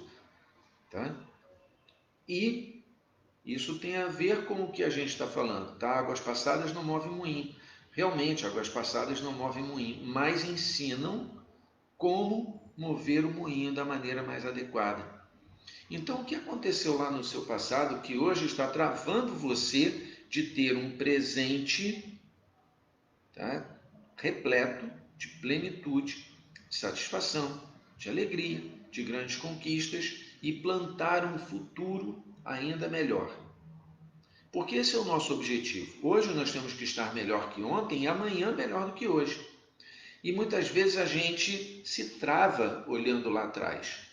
tá? E isso tem a ver com o que a gente está falando, tá? Águas passadas não movem moinho. Realmente, águas passadas não movem moinho, mas ensinam como mover o moinho da maneira mais adequada. Então, o que aconteceu lá no seu passado que hoje está travando você de ter um presente, tá? Repleto de plenitude, de satisfação, de alegria, de grandes conquistas e plantar um futuro ainda melhor. Porque esse é o nosso objetivo. Hoje nós temos que estar melhor que ontem e amanhã melhor do que hoje. E muitas vezes a gente se trava olhando lá atrás.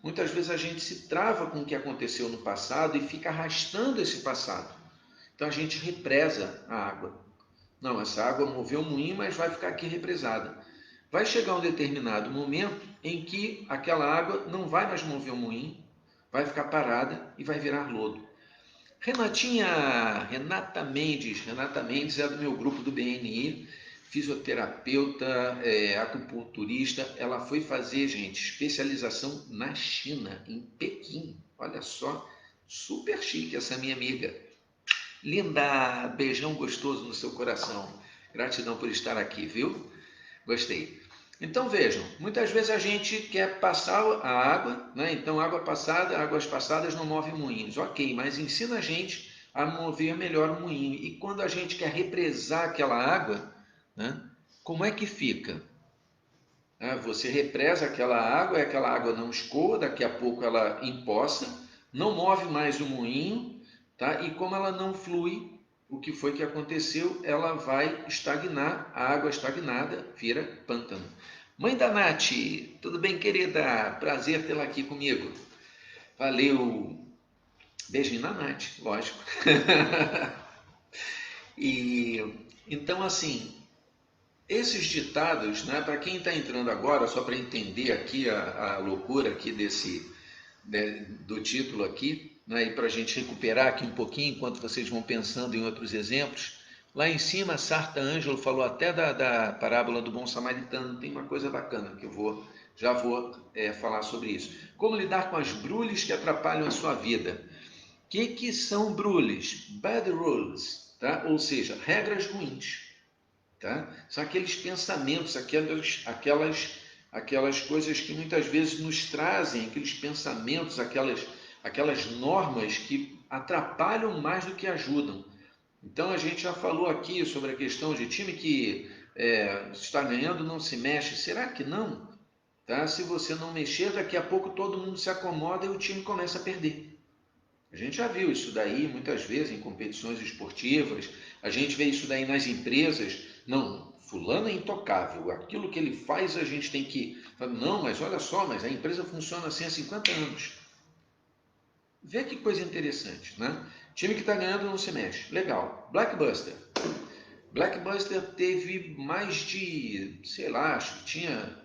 Muitas vezes a gente se trava com o que aconteceu no passado e fica arrastando esse passado. Então a gente represa a água. Não, essa água moveu o moinho, mas vai ficar aqui represada. Vai chegar um determinado momento em que aquela água não vai mais mover o moinho, vai ficar parada e vai virar lodo. Renata Mendes é do meu grupo do BNI, fisioterapeuta, acupunturista. Ela foi fazer, gente, especialização na China, em Pequim. Olha só, super chique essa minha amiga. Linda, beijão gostoso no seu coração. Gratidão por estar aqui, viu? Gostei. Então vejam, muitas vezes a gente quer passar a água, né? Então águas passadas não movem moinhos. Ok, mas ensina a gente a mover melhor o moinho. E quando a gente quer represar aquela água, né? Como é que fica? Você represa aquela água e aquela água não escoa, daqui a pouco ela empoça, não move mais o moinho, tá? E como ela não flui, o que foi que aconteceu? Ela vai estagnar, a água estagnada vira pântano. Mãe da Nath, tudo bem, querida? Prazer tê-la aqui comigo. Valeu. Beijinho na Nath, lógico. E então, assim, esses ditados, né, para quem está entrando agora, só para entender aqui a loucura aqui do título aqui, né, e para a gente recuperar aqui um pouquinho enquanto vocês vão pensando em outros exemplos, lá em cima, Sarta Ângelo falou até da parábola do bom samaritano. Tem uma coisa bacana que já vou falar sobre isso. Como lidar com as brules que atrapalham a sua vida? O que são brules? Bad rules, tá? Ou seja, regras ruins. Tá? São aqueles pensamentos, aquelas coisas que muitas vezes nos trazem, aqueles pensamentos, aquelas normas que atrapalham mais do que ajudam. Então a gente já falou aqui sobre a questão de time que está ganhando não se mexe. Será que não? Tá? Se você não mexer, daqui a pouco todo mundo se acomoda e o time começa a perder. A gente já viu isso daí muitas vezes em competições esportivas, a gente vê isso daí nas empresas. Não, fulano é intocável, aquilo que ele faz a gente tem que... Não, mas olha só, mas a empresa funciona assim há 50 anos. Vê que coisa interessante, né? Time que está ganhando não se mexe. Legal. Blackbuster. Blackbuster teve mais de, sei lá, acho que tinha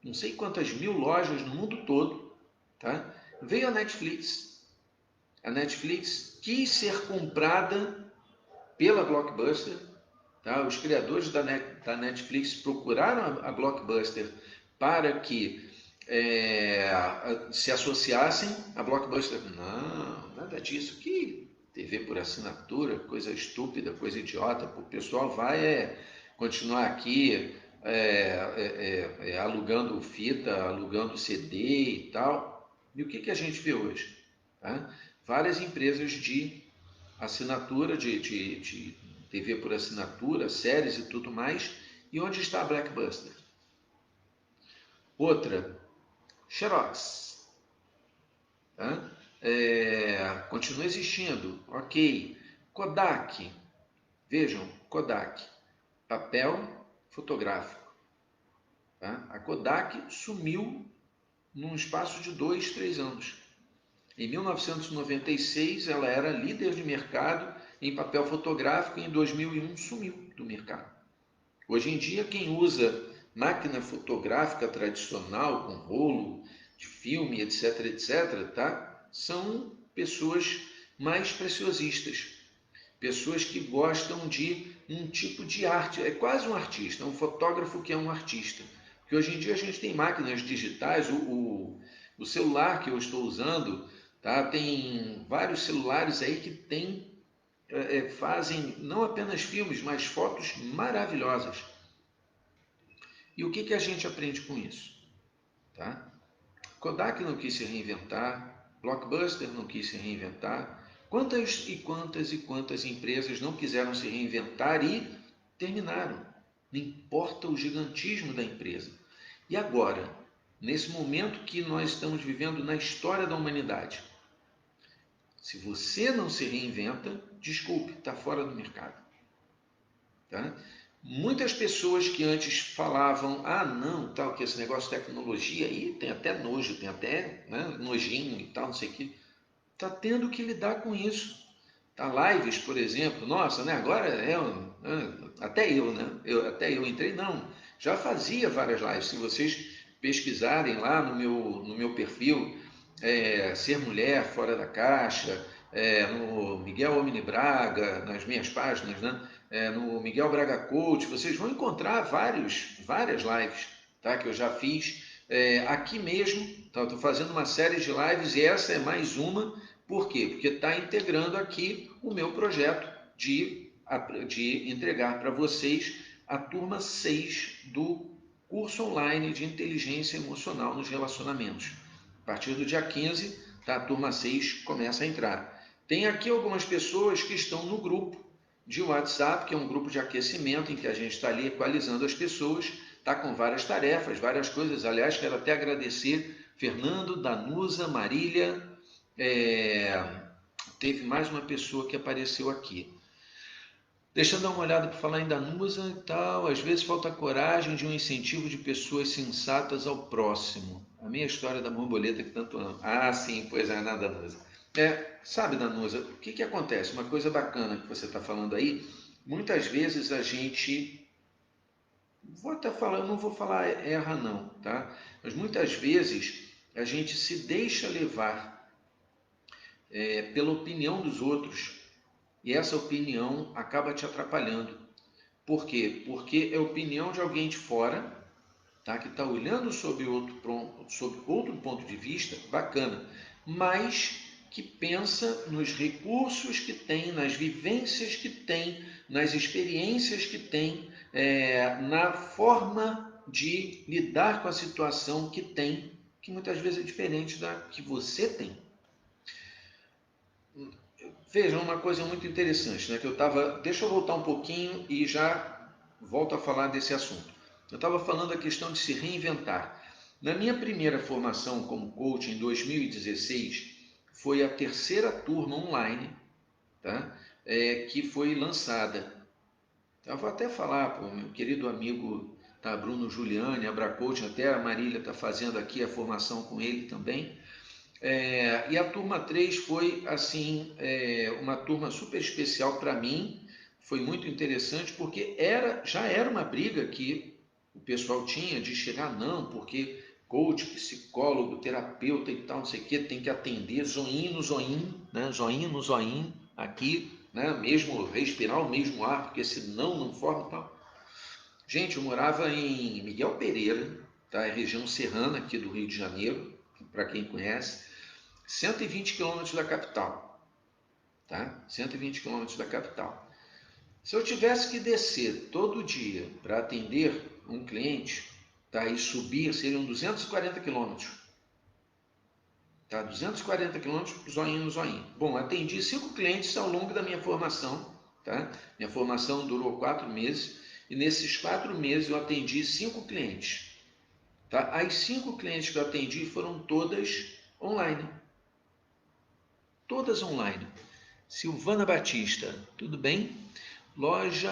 não sei quantas mil lojas no mundo todo, tá? Veio a Netflix. A Netflix quis ser comprada pela Blockbuster. Tá? Os criadores da Netflix procuraram a Blockbuster para que se associassem. A Blockbuster, não, nada disso, que TV por assinatura, coisa estúpida, coisa idiota, o pessoal vai continuar aqui alugando fita, alugando CD e tal. E o que a gente vê hoje? Tá? Várias empresas de assinatura, de TV por assinatura, séries e tudo mais. E onde está a Blackbuster? Outra, Xerox. Tá? Continua existindo, ok. Kodak, vejam, Kodak, papel fotográfico. Tá? A Kodak sumiu num espaço de 2, 3 anos. Em 1996, ela era líder de mercado em papel fotográfico e em 2001 sumiu do mercado. Hoje em dia, quem usa máquina fotográfica tradicional, com rolo de filme, etc., etc., tá? São pessoas mais preciosistas, pessoas que gostam de um tipo de arte, é quase um artista, um fotógrafo que é um artista. Porque hoje em dia a gente tem máquinas digitais, o celular que eu estou usando, tá? Tem vários celulares aí que fazem não apenas filmes, mas fotos maravilhosas. E o que a gente aprende com isso? Tá? Kodak não quis se reinventar, Blockbuster não quis se reinventar. Quantas e quantas e quantas empresas não quiseram se reinventar e terminaram? Não importa o gigantismo da empresa. E agora, nesse momento que nós estamos vivendo na história da humanidade, se você não se reinventa, desculpe, está fora do mercado. Tá? Muitas pessoas que antes falavam, não, tal, que esse negócio de tecnologia aí tem até nojo, tem até nojinho e tal, não sei o que, está tendo que lidar com isso. Tá, lives, por exemplo, nossa, né? Agora até eu entrei, não, já fazia várias lives. Se vocês pesquisarem lá no meu perfil, Ser Mulher Fora da Caixa, no Miguel Omni Braga, nas minhas páginas, né? No Miguel Braga Coach, vocês vão encontrar várias lives, tá? Que eu já fiz aqui mesmo. Tá? Estou fazendo uma série de lives e essa é mais uma. Por quê? Porque está integrando aqui o meu projeto de entregar para vocês a turma 6 do curso online de inteligência emocional nos relacionamentos. A partir do dia 15, tá, a turma 6 começa a entrar. Tem aqui algumas pessoas que estão no grupo de WhatsApp, que é um grupo de aquecimento em que a gente está ali equalizando as pessoas, está com várias tarefas, várias coisas. Aliás, quero até agradecer Fernando, Danusa, Marília, teve mais uma pessoa que apareceu aqui. Deixa eu dar uma olhada para falar em Danusa e tal. Às vezes falta coragem de um incentivo de pessoas sensatas ao próximo. A minha história da borboleta que tanto amo. Ah, sim, pois é, na Danusa. Sabe, Danusa, o que acontece? Uma coisa bacana que você está falando aí, muitas vezes a gente, vou até falar, eu não vou falar erra não, tá? Mas muitas vezes a gente se deixa levar pela opinião dos outros e essa opinião acaba te atrapalhando. Por quê? Porque é a opinião de alguém de fora, tá? Que está olhando sob outro ponto de vista, bacana, mas que pensa nos recursos que tem, nas vivências que tem, nas experiências que tem, na forma de lidar com a situação que tem, que muitas vezes é diferente da que você tem. Vejam uma coisa muito interessante, né? Deixa eu voltar um pouquinho e já volto a falar desse assunto. Eu estava falando a questão de se reinventar. Na minha primeira formação como coach em 2016, foi a terceira turma online, tá? Que foi lançada. Eu vou até falar para o meu querido amigo, tá, Bruno Giuliani, Abracoach, até a Marília está fazendo aqui a formação com ele também. E a turma 3 foi assim uma turma super especial para mim, foi muito interessante porque já era uma briga que o pessoal tinha de chegar, não, porque coach, psicólogo, terapeuta e tal, não sei o que, tem que atender zoinho no zoinho, né? Zoinho no zoinho, aqui, né? Mesmo respirar o mesmo ar, porque senão não forma e tal. Gente, eu morava em Miguel Pereira, tá? Região serrana aqui do Rio de Janeiro, para quem conhece. 120 quilômetros da capital, tá? 120 quilômetros da capital. Se eu tivesse que descer todo dia para atender um cliente, tá? E subir, seriam 240 quilômetros, tá? 240 quilômetros, zoinho no zoinho. Bom, atendi 5 clientes ao longo da minha formação, tá? Minha formação durou 4 meses e nesses 4 meses eu atendi 5 clientes, tá? As 5 clientes que eu atendi foram todas online. Todas online. Silvana Batista, tudo bem? Loja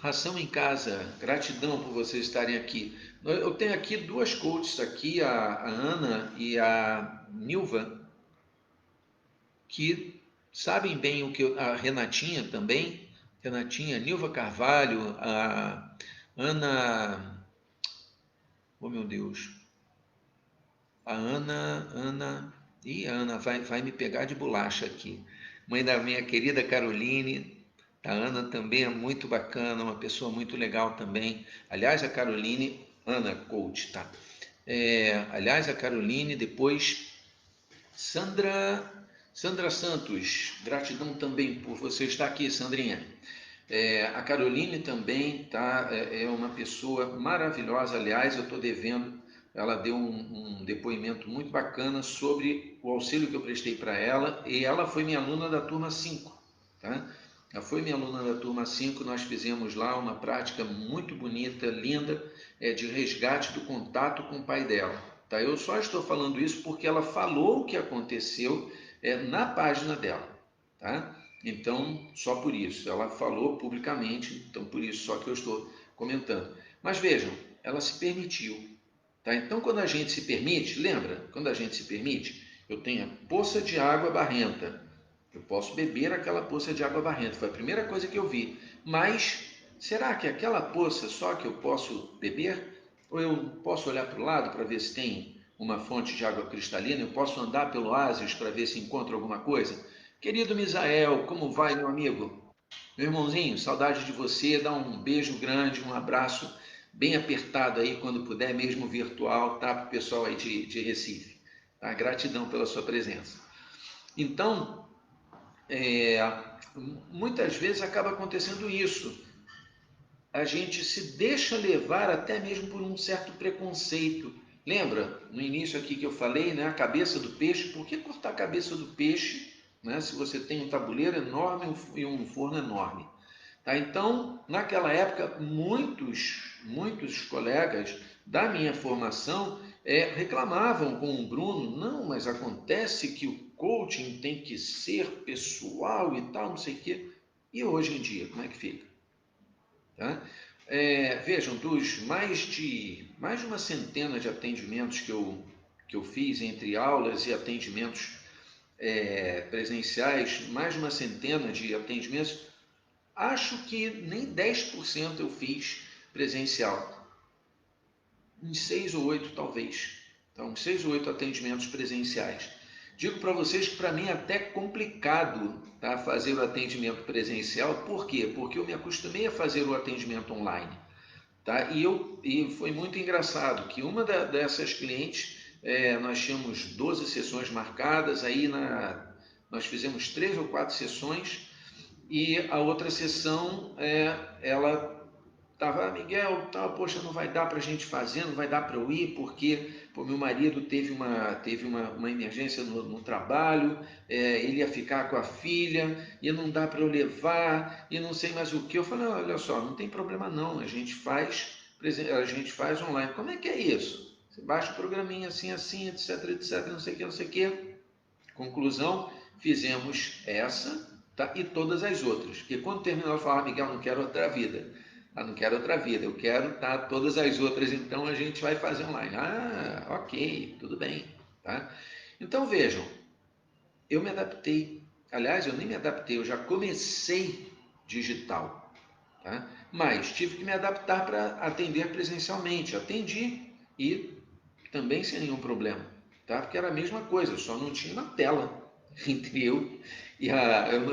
Ração em Casa, gratidão por vocês estarem aqui. Eu tenho aqui duas coaches aqui, a Ana e a Nilva, que sabem bem o que a Renatinha também, Renatinha, Nilva Carvalho, a Ana, oh meu Deus, a Ana vai me pegar de bolacha aqui. Mãe da minha querida Caroline, a Ana também é muito bacana, uma pessoa muito legal também. Aliás, a Caroline, Ana Coach, tá? Aliás, a Caroline, depois Sandra Santos, gratidão também por você estar aqui, Sandrinha. A Caroline também tá, é uma pessoa maravilhosa, aliás, eu estou devendo, ela deu um depoimento muito bacana sobre o auxílio que eu prestei para ela, e ela foi minha aluna da turma 5, tá? Ela foi minha aluna da turma 5, nós fizemos lá uma prática muito bonita, linda, de resgate do contato com o pai dela. Tá? Eu só estou falando isso porque ela falou o que aconteceu na página dela. Tá? Então, só por isso. Ela falou publicamente, então por isso só que eu estou comentando. Mas vejam, ela se permitiu. Tá? Então, quando a gente se permite, lembra? Quando a gente se permite, eu tenho a poça de água barrenta. Eu posso beber aquela poça de água barrenta. Foi a primeira coisa que eu vi. Mas, será que aquela poça só que eu posso beber? Ou eu posso olhar para o lado para ver se tem uma fonte de água cristalina? Eu posso andar pelo oásis para ver se encontro alguma coisa? Querido Misael, como vai, meu amigo? Meu irmãozinho, saudade de você. Dá um beijo grande, um abraço bem apertado aí, quando puder, mesmo virtual, tá? Para o pessoal aí de Recife. Tá? Gratidão pela sua presença. Então, muitas vezes acaba acontecendo isso. a gente se deixa levar até mesmo por um certo preconceito. Lembra no início aqui que eu falei, né, a cabeça do peixe? Por que cortar a cabeça do peixe, né, se você tem um tabuleiro enorme e um forno enorme? Tá? Então, naquela época, muitos colegas da minha formação reclamavam com o Bruno, não, mas acontece que o coaching tem que ser pessoal e tal, não sei o quê. E hoje em dia, como é que fica? Tá? Vejam, dos mais de uma centena de atendimentos que eu fiz entre aulas e atendimentos presenciais, mais de uma centena de atendimentos, acho que nem 10% eu fiz presencial. Uns 6 ou 8 talvez. Então, uns 6 ou 8 atendimentos presenciais. Digo para vocês que para mim é até complicado, tá, fazer o atendimento presencial. Por quê? Porque eu me acostumei a fazer o atendimento online. Tá? E foi muito engraçado que uma dessas clientes, nós tínhamos 12 sessões marcadas, nós fizemos 3 ou 4 sessões, e a outra sessão, ela estava, Miguel, tal, poxa, não vai dar para a gente fazer, não vai dar para eu ir, porque meu marido teve uma emergência no trabalho, ele ia ficar com a filha, e não dá para eu levar, e não sei mais o que. Eu falei, olha só, não tem problema não, a gente faz online. Como é que é isso? Você baixa o programinha assim, assim, etc, etc, não sei o que, não sei o que. Conclusão, fizemos essa, tá? E todas as outras. Porque quando terminou, eu falava, Miguel, não quero outra vida. Não quero outra vida, eu quero, tá? Todas as outras, então a gente vai fazer online. Ah, ok, tudo bem. Tá? Então vejam, eu me adaptei. Aliás, eu nem me adaptei, eu já comecei digital. Tá? Mas tive que me adaptar para atender presencialmente. Atendi e também sem nenhum problema, tá? Porque era a mesma coisa, só não tinha uma tela entre eu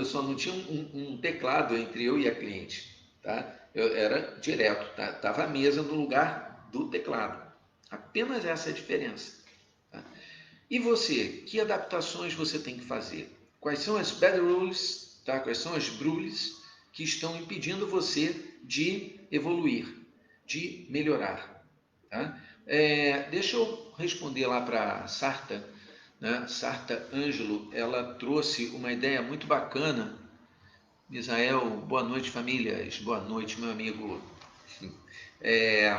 só não tinha um teclado entre eu e a cliente, tá? Eu era direto, tá? Tava a mesa no lugar do teclado. Apenas essa é a diferença. Tá? E você, que adaptações você tem que fazer? Quais são as bad rules, tá? Quais são as brules que estão impedindo você de evoluir, de melhorar? Tá? Deixa eu responder lá para Sarta, né? Sarta Ângelo, ela trouxe uma ideia muito bacana. Misael, boa noite, famílias. Boa noite, meu amigo. É,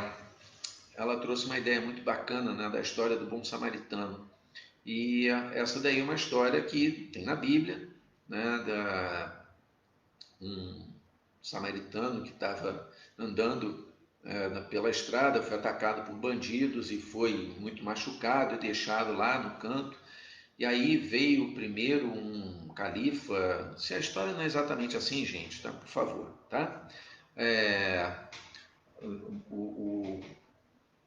Ela trouxe uma ideia muito bacana, né, da história do bom samaritano. E essa daí é uma história que tem na Bíblia, né, um samaritano que estava andando pela estrada, foi atacado por bandidos e foi muito machucado e deixado lá no canto. E aí veio primeiro um califa. Se a história não é exatamente assim, gente, tá? Por favor, tá? É, o,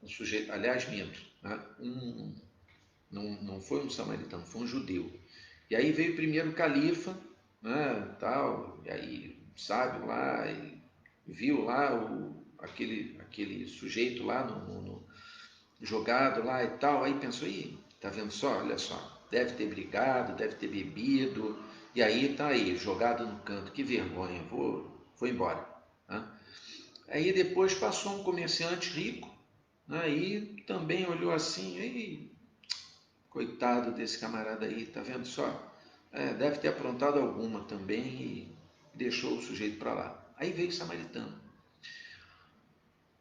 o sujeito, aliás, minto, né? Não foi um samaritano, foi um judeu. E aí veio primeiro o califa, né, tal, e aí sábio lá, e viu lá aquele sujeito lá jogado lá e tal, aí pensou, ih, tá vendo só, olha só, deve ter brigado, deve ter bebido, e aí tá aí, jogado no canto, que vergonha, vou embora. Né? Aí depois passou um comerciante rico, aí também olhou assim, ei, coitado desse camarada aí, tá vendo só? Deve ter aprontado alguma também e deixou o sujeito para lá. Aí veio o samaritano.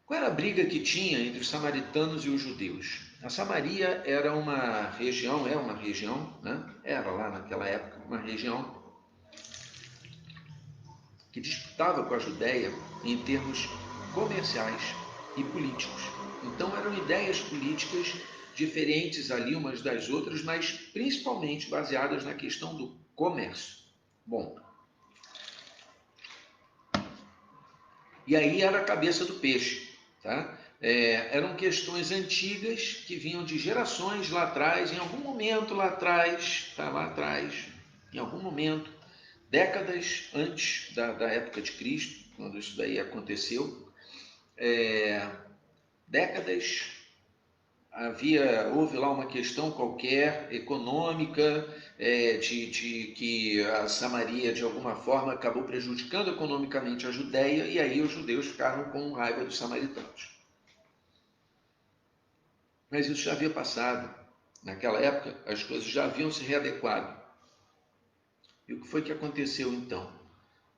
Qual era a briga que tinha entre os samaritanos e os judeus? A Samaria era uma região, é uma região, né? Era lá naquela época uma região que disputava com a Judéia em termos comerciais e políticos. Então eram ideias políticas diferentes ali umas das outras, mas principalmente baseadas na questão do comércio. Bom, e aí era a cabeça do peixe, tá? Eram questões antigas que vinham de gerações lá atrás, em algum momento lá atrás, tá lá atrás, em algum momento, décadas antes da época de Cristo, quando isso daí aconteceu, décadas houve lá uma questão qualquer econômica, de que a Samaria de alguma forma acabou prejudicando economicamente a Judéia, e aí os judeus ficaram com raiva dos samaritanos. Mas isso já havia passado. Naquela época, as coisas já haviam se readequado. E o que foi que aconteceu então?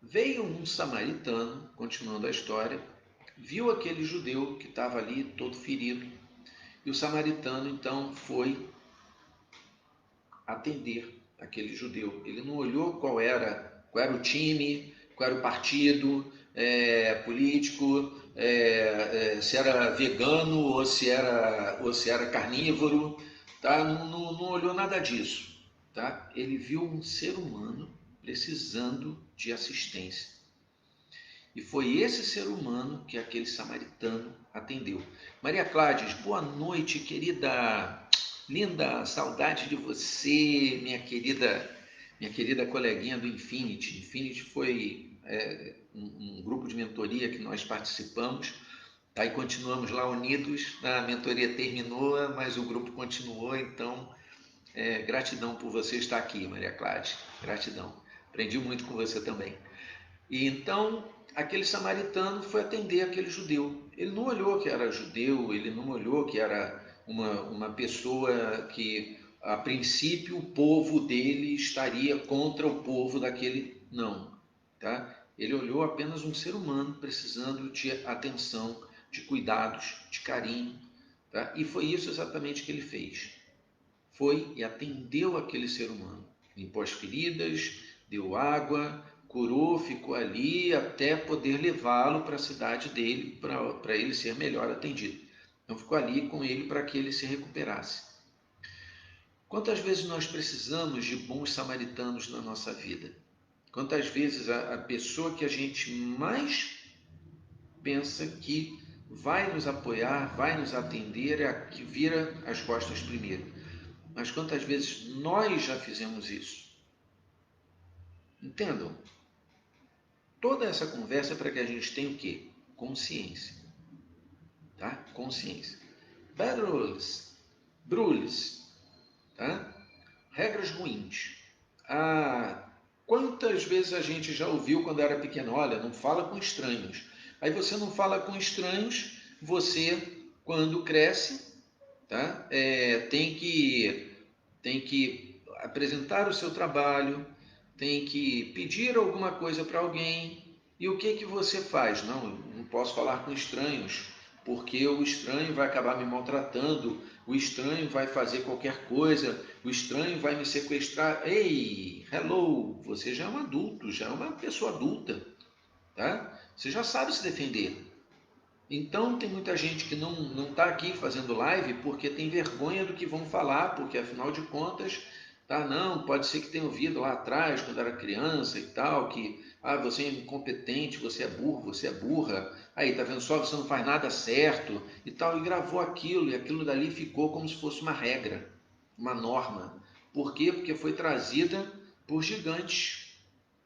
Veio um samaritano, continuando a história, viu aquele judeu que estava ali todo ferido, e o samaritano então foi atender aquele judeu. Ele não olhou qual era o time, qual era o partido político, se era vegano ou se era carnívoro, tá? Não olhou nada disso. Tá? Ele viu um ser humano precisando de assistência. E foi esse ser humano que aquele samaritano atendeu. Maria Cláudia, boa noite, querida, linda, saudade de você, minha querida coleguinha do Infinity. Infinity foi um grupo de mentoria que nós participamos, tá? E continuamos lá unidos. A mentoria terminou, mas o grupo continuou, então gratidão por você estar aqui, Maria Cláudia, gratidão. Aprendi muito com você também. E então aquele samaritano foi atender aquele judeu. Ele não olhou que era judeu, ele não olhou que era uma pessoa que, a princípio, o povo dele estaria contra o povo daquele. Não. Tá? Ele olhou apenas um ser humano precisando de atenção, de cuidados, de carinho. Tá? E foi isso exatamente que ele fez. Foi e atendeu aquele ser humano. Limpou as feridas, deu água, curou, ficou ali até poder levá-lo para a cidade dele, para ele ser melhor atendido. Então ficou ali com ele para que ele se recuperasse. Quantas vezes nós precisamos de bons samaritanos na nossa vida? Quantas vezes a pessoa que a gente mais pensa que vai nos apoiar, vai nos atender, é a que vira as costas primeiro. Mas quantas vezes nós já fizemos isso? Entendam? Toda essa conversa é para que a gente tenha o quê? Consciência. Tá? Consciência. Bad rules. Rules. Tá? Regras ruins. Quantas vezes a gente já ouviu quando era pequeno? Olha, não fala com estranhos. Aí você não fala com estranhos, você, quando cresce, tá? Tem que apresentar o seu trabalho, tem que pedir alguma coisa para alguém. E o que que você faz? Não posso falar com estranhos, porque o estranho vai acabar me maltratando, o estranho vai fazer qualquer coisa, o estranho vai me sequestrar. Ei, hello, você já é um adulto, já é uma pessoa adulta, tá? Você já sabe se defender. Então tem muita gente que não está aqui fazendo live porque tem vergonha do que vão falar, porque afinal de contas, tá, não, pode ser que tenha ouvido lá atrás, quando era criança e tal, que você é incompetente, você é burro, você é burra, aí tá vendo só, você não faz nada certo e tal, e gravou aquilo, e aquilo dali ficou como se fosse uma regra, uma norma. Por quê? Porque foi trazida por gigantes,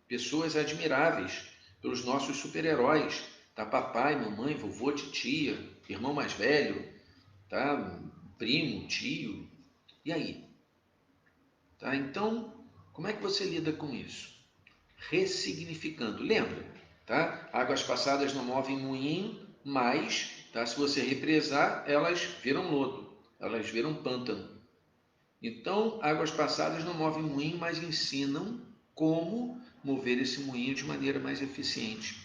pessoas admiráveis, pelos nossos super-heróis, tá? Papai, mamãe, vovô, titia, irmão mais velho, tá? Primo, tio. E aí? Tá? Então, como é que você lida com isso? Ressignificando. Lembra, tá? Águas passadas não movem moinho, mas, tá? Se você represar, elas viram lodo, elas viram pântano. Então, águas passadas não movem moinho, mas ensinam como mover esse moinho de maneira mais eficiente.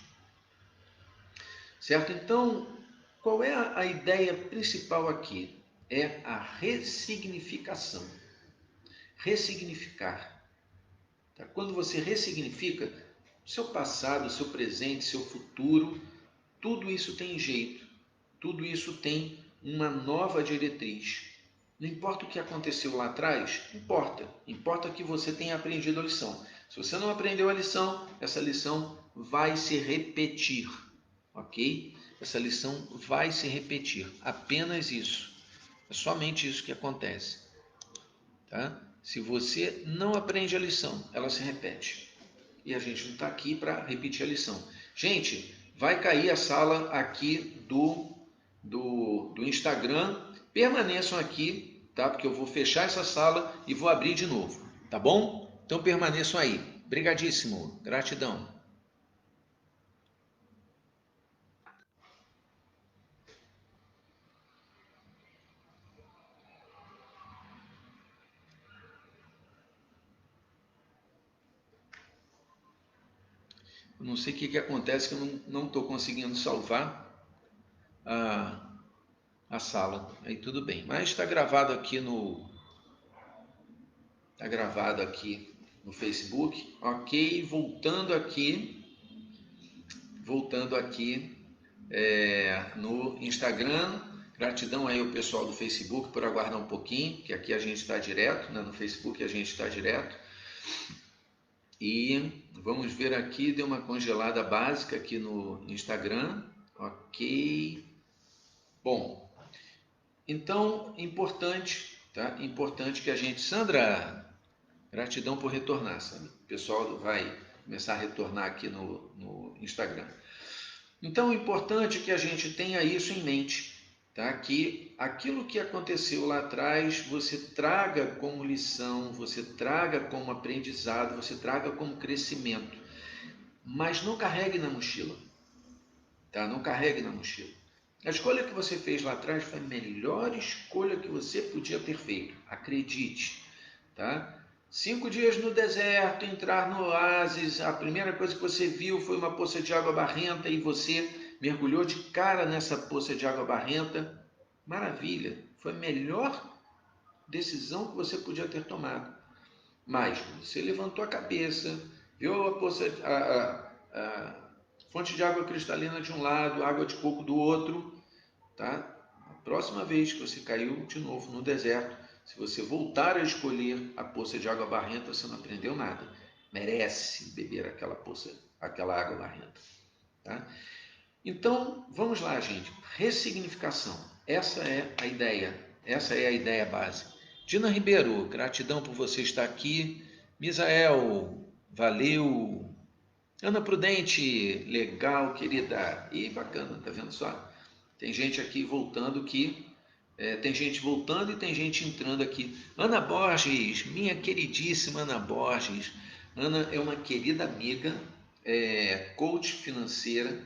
Certo? Então, qual é a ideia principal aqui? É a ressignificação. Ressignificar. Tá? Quando você ressignifica, seu passado, seu presente, seu futuro, tudo isso tem jeito, tudo isso tem uma nova diretriz. Não importa o que aconteceu lá atrás, importa que você tenha aprendido a lição. Se você não aprendeu a lição, essa lição vai se repetir, ok? Essa lição vai se repetir, apenas isso. É somente isso que acontece, tá? Se você não aprende a lição, ela se repete. E a gente não está aqui para repetir a lição. Gente, vai cair a sala aqui do Instagram permaneçam aqui, tá? Porque eu vou fechar essa sala e vou abrir de novo, tá bom? Então permaneçam aí. Obrigadíssimo. Gratidão. Eu não sei o que acontece que eu não estou conseguindo salvar a, a sala. Aí tudo bem. Mas está gravado aqui Está gravado aqui no Facebook. Ok, voltando aqui no Instagram. Gratidão aí ao pessoal do Facebook por aguardar um pouquinho, que aqui a gente está direto, né? No Facebook a gente está direto. E vamos ver aqui, deu uma congelada básica aqui no Instagram. Ok. Bom, então, importante, tá? Importante que a gente... Sandra, gratidão por retornar, sabe? O pessoal vai começar a retornar aqui no Instagram. Então, o importante é que a gente tenha isso em mente, tá? Que aquilo que aconteceu lá atrás, você traga como lição, você traga como aprendizado, você traga como crescimento, mas não carregue na mochila, tá? Não carregue na mochila. A escolha que você fez lá atrás foi a melhor escolha que você podia ter feito, acredite, tá? 5 dias no deserto, entrar no oásis, a primeira coisa que você viu foi uma poça de água barrenta e você mergulhou de cara nessa poça de água barrenta. Maravilha, foi a melhor decisão que você podia ter tomado. Mas você levantou a cabeça, viu a poça, a fonte de água cristalina de um lado, água de coco do outro, tá? A próxima vez que você caiu de novo no deserto, se você voltar a escolher a poça de água barrenta, você não aprendeu nada. Merece beber aquela água barrenta, tá? Então, vamos lá, gente. Ressignificação. Essa é a ideia. Essa é a ideia base. Dina Ribeiro, gratidão por você estar aqui. Misael, valeu. Ana Prudente, legal, querida. E bacana, tá vendo só? Tem gente aqui voltando tem gente voltando e tem gente entrando aqui. Ana Borges, minha queridíssima Ana Borges. Ana é uma querida amiga, coach financeira,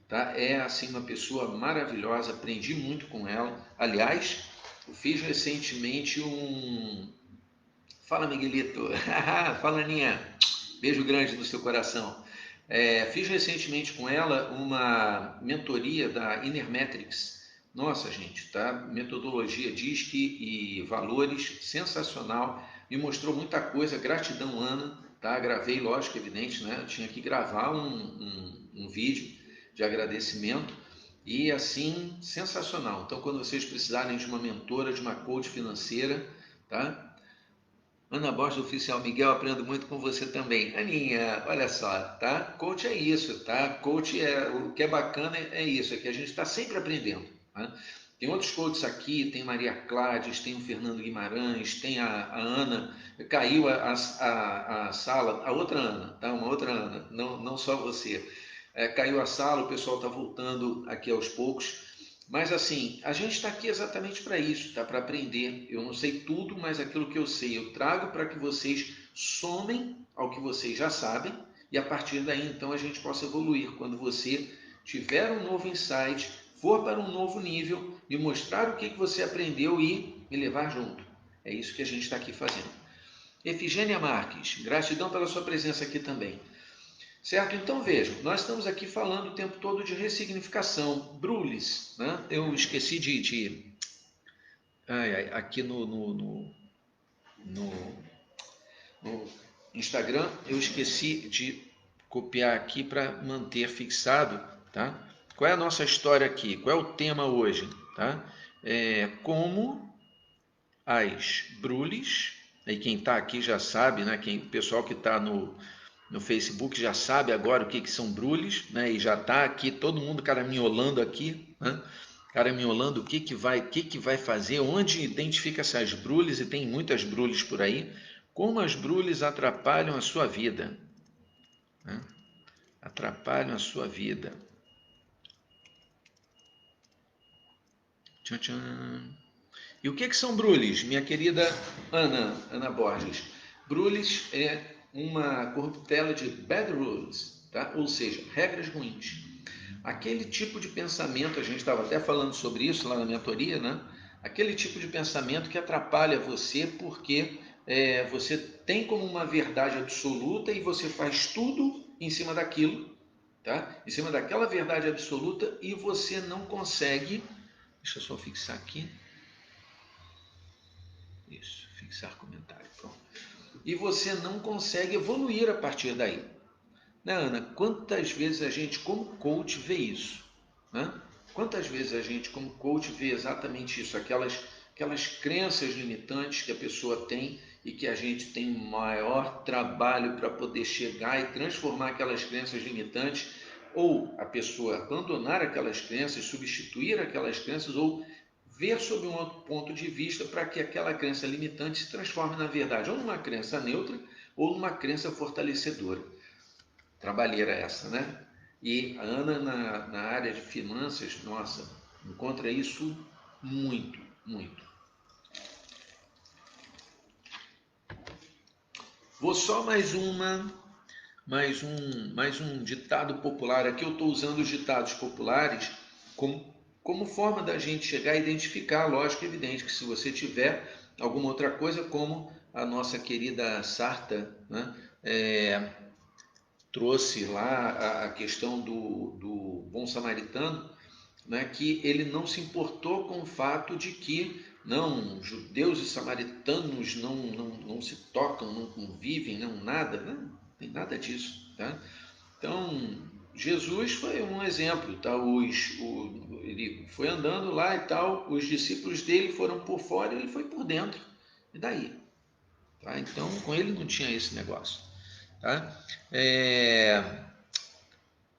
tá? É assim uma pessoa maravilhosa, aprendi muito com ela. Aliás, eu fiz recentemente um... Fala, Miguelito. Fala, Aninha. Beijo grande no seu coração. Fiz recentemente com ela uma mentoria da Innermetrics. Nossa, gente, tá? Metodologia DISC e valores, sensacional. Me mostrou muita coisa. Gratidão, Ana. Tá? Gravei, lógico, evidente, né? Eu tinha que gravar um vídeo de agradecimento. E assim, sensacional. Então, quando vocês precisarem de uma mentora, de uma coach financeira, tá? Ana Borges, oficial Miguel, aprendo muito com você também. Aninha, olha só, tá? Coach é isso, tá? Coach o que é bacana é isso, é que a gente está sempre aprendendo. Tá? Tem outros coaches aqui, tem Maria Cláudia, tem o Fernando Guimarães, tem a Ana, caiu a sala, a outra Ana, tá? Uma outra Ana, não só você. Caiu a sala, o pessoal está voltando aqui aos poucos. Mas assim, a gente está aqui exatamente para isso, tá? Para aprender. Eu não sei tudo, mas aquilo que eu sei eu trago para que vocês somem ao que vocês já sabem e a partir daí então a gente possa evoluir. Quando você tiver um novo insight, for para um novo nível, me mostrar o que você aprendeu e me levar junto. É isso que a gente está aqui fazendo. Efigênia Marques, gratidão pela sua presença aqui também. Certo? Então vejam, nós estamos aqui falando o tempo todo de ressignificação. Brulis, né? Eu esqueci aqui no Instagram, eu esqueci de copiar aqui para manter fixado, tá? Qual é a nossa história aqui? Qual é o tema hoje, tá? Como as Brulis, e quem está aqui já sabe, né? O pessoal que está no Facebook já sabe agora o que são Brulis, né? E já está aqui todo mundo caraminholando aqui, né? Caraminholando o que vai fazer, onde identifica essas Brulis, e tem muitas Brulis por aí, como as Brulis atrapalham a sua vida, né? Atrapalham a sua vida. Tchan, tchan. E o que são Brulis, minha querida Ana Borges? Brulis é uma corruptela de bad rules, tá? Ou seja, regras ruins. Aquele tipo de pensamento, a gente estava até falando sobre isso lá na mentoria, né? Aquele tipo de pensamento que atrapalha você porque você tem como uma verdade absoluta e você faz tudo em cima daquilo, tá? Em cima daquela verdade absoluta e você não consegue. Deixa eu só fixar aqui. Isso, fixar comentário. Pronto. E você não consegue evoluir a partir daí. Né, Ana? Quantas vezes a gente, como coach, vê isso? Né? Quantas vezes a gente, como coach, vê exatamente isso? Aquelas crenças limitantes que a pessoa tem e que a gente tem maior trabalho para poder chegar e transformar aquelas crenças limitantes, ou a pessoa abandonar aquelas crenças, substituir aquelas crenças, ou ver sob um outro ponto de vista para que aquela crença limitante se transforme na verdade, ou numa crença neutra, ou numa crença fortalecedora. Trabalheira essa, né? E a Ana na área de finanças, nossa, encontra isso muito, muito. Vou só mais um ditado popular. Aqui eu estou usando os ditados populares como forma da gente chegar a identificar, lógico, é evidente que se você tiver alguma outra coisa, como a nossa querida Sarta, né, trouxe lá a questão do bom samaritano, né, que ele não se importou com o fato de que não, judeus e samaritanos não se tocam, não convivem, não nada, não tem nada disso. Tá? Então, Jesus foi um exemplo, tá? Ele foi andando lá e tal, os discípulos dele foram por fora e ele foi por dentro. E daí? Tá? Então, com ele não tinha esse negócio. Tá?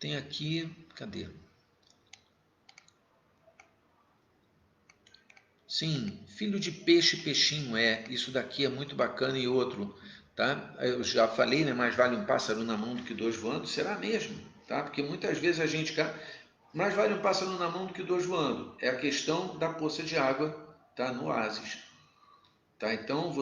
Tem aqui, cadê? Sim, filho de peixe, peixinho é. Isso daqui é muito bacana e outro, tá? Eu já falei, né? Mais vale um pássaro na mão do que dois voando. Será mesmo, tá? Porque muitas vezes a gente mais vale um pássaro na mão do que dois voando. É a questão da poça de água, tá? No oásis, tá? Então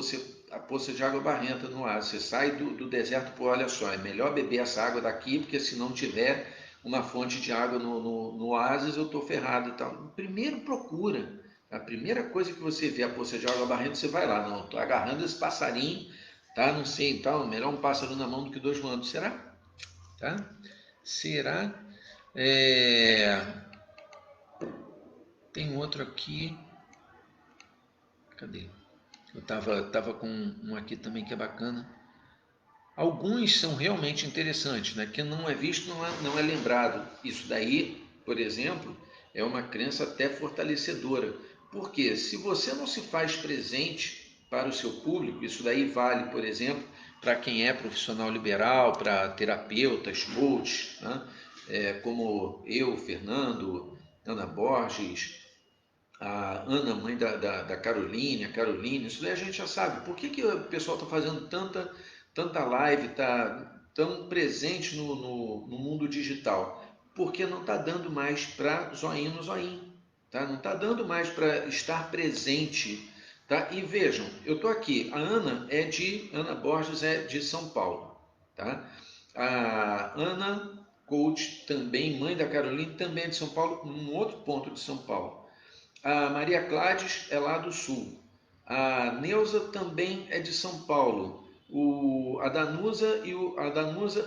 a poça de água barrenta no oásis. Você sai do deserto, pô, olha só, é melhor beber essa água daqui, porque se não tiver uma fonte de água no oásis, eu estou ferrado e tal. Primeiro procura. A primeira coisa que você vê a poça de água barrenta, você vai lá, não, estou agarrando esse passarinho, tá? Não sei, então, melhor um pássaro na mão do que dois voando. Será? Tá? Será? Tem outro aqui. Cadê? Eu tava com um aqui também que é bacana. Alguns são realmente interessantes, né? Que não é visto, não é lembrado. Isso daí, por exemplo, é uma crença até fortalecedora. Porque se você não se faz presente para o seu público, isso daí vale, por exemplo, para quem é profissional liberal, para terapeutas, coaches, né? Como eu, Fernando, Ana Borges, a Ana, mãe da Caroline, a Caroline, isso daí a gente já sabe. Por que o pessoal está fazendo tanta live, está tão presente no mundo digital? Porque não está dando mais para zoinho no zoinho, tá? Não está dando mais para estar presente, tá? E vejam, eu estou aqui, Ana Borges é de São Paulo, tá? A Ana Coach também, mãe da Caroline, também é de São Paulo, num outro ponto de São Paulo. A Maria Cláudia é lá do sul. A Neuza também é de São Paulo. A Danusa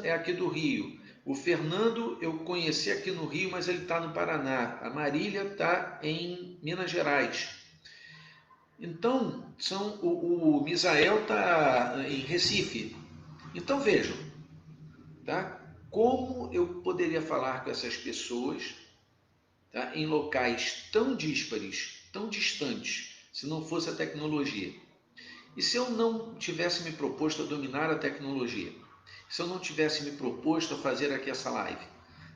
é aqui do Rio. O Fernando eu conheci aqui no Rio, mas ele está no Paraná. A Marília está em Minas Gerais. Então, o Misael está em Recife. Então vejam, tá? Como eu poderia falar com essas pessoas, tá? Em locais tão díspares, tão distantes, se não fosse a tecnologia. E se eu não tivesse me proposto a dominar a tecnologia? Se eu não tivesse me proposto a fazer aqui essa live?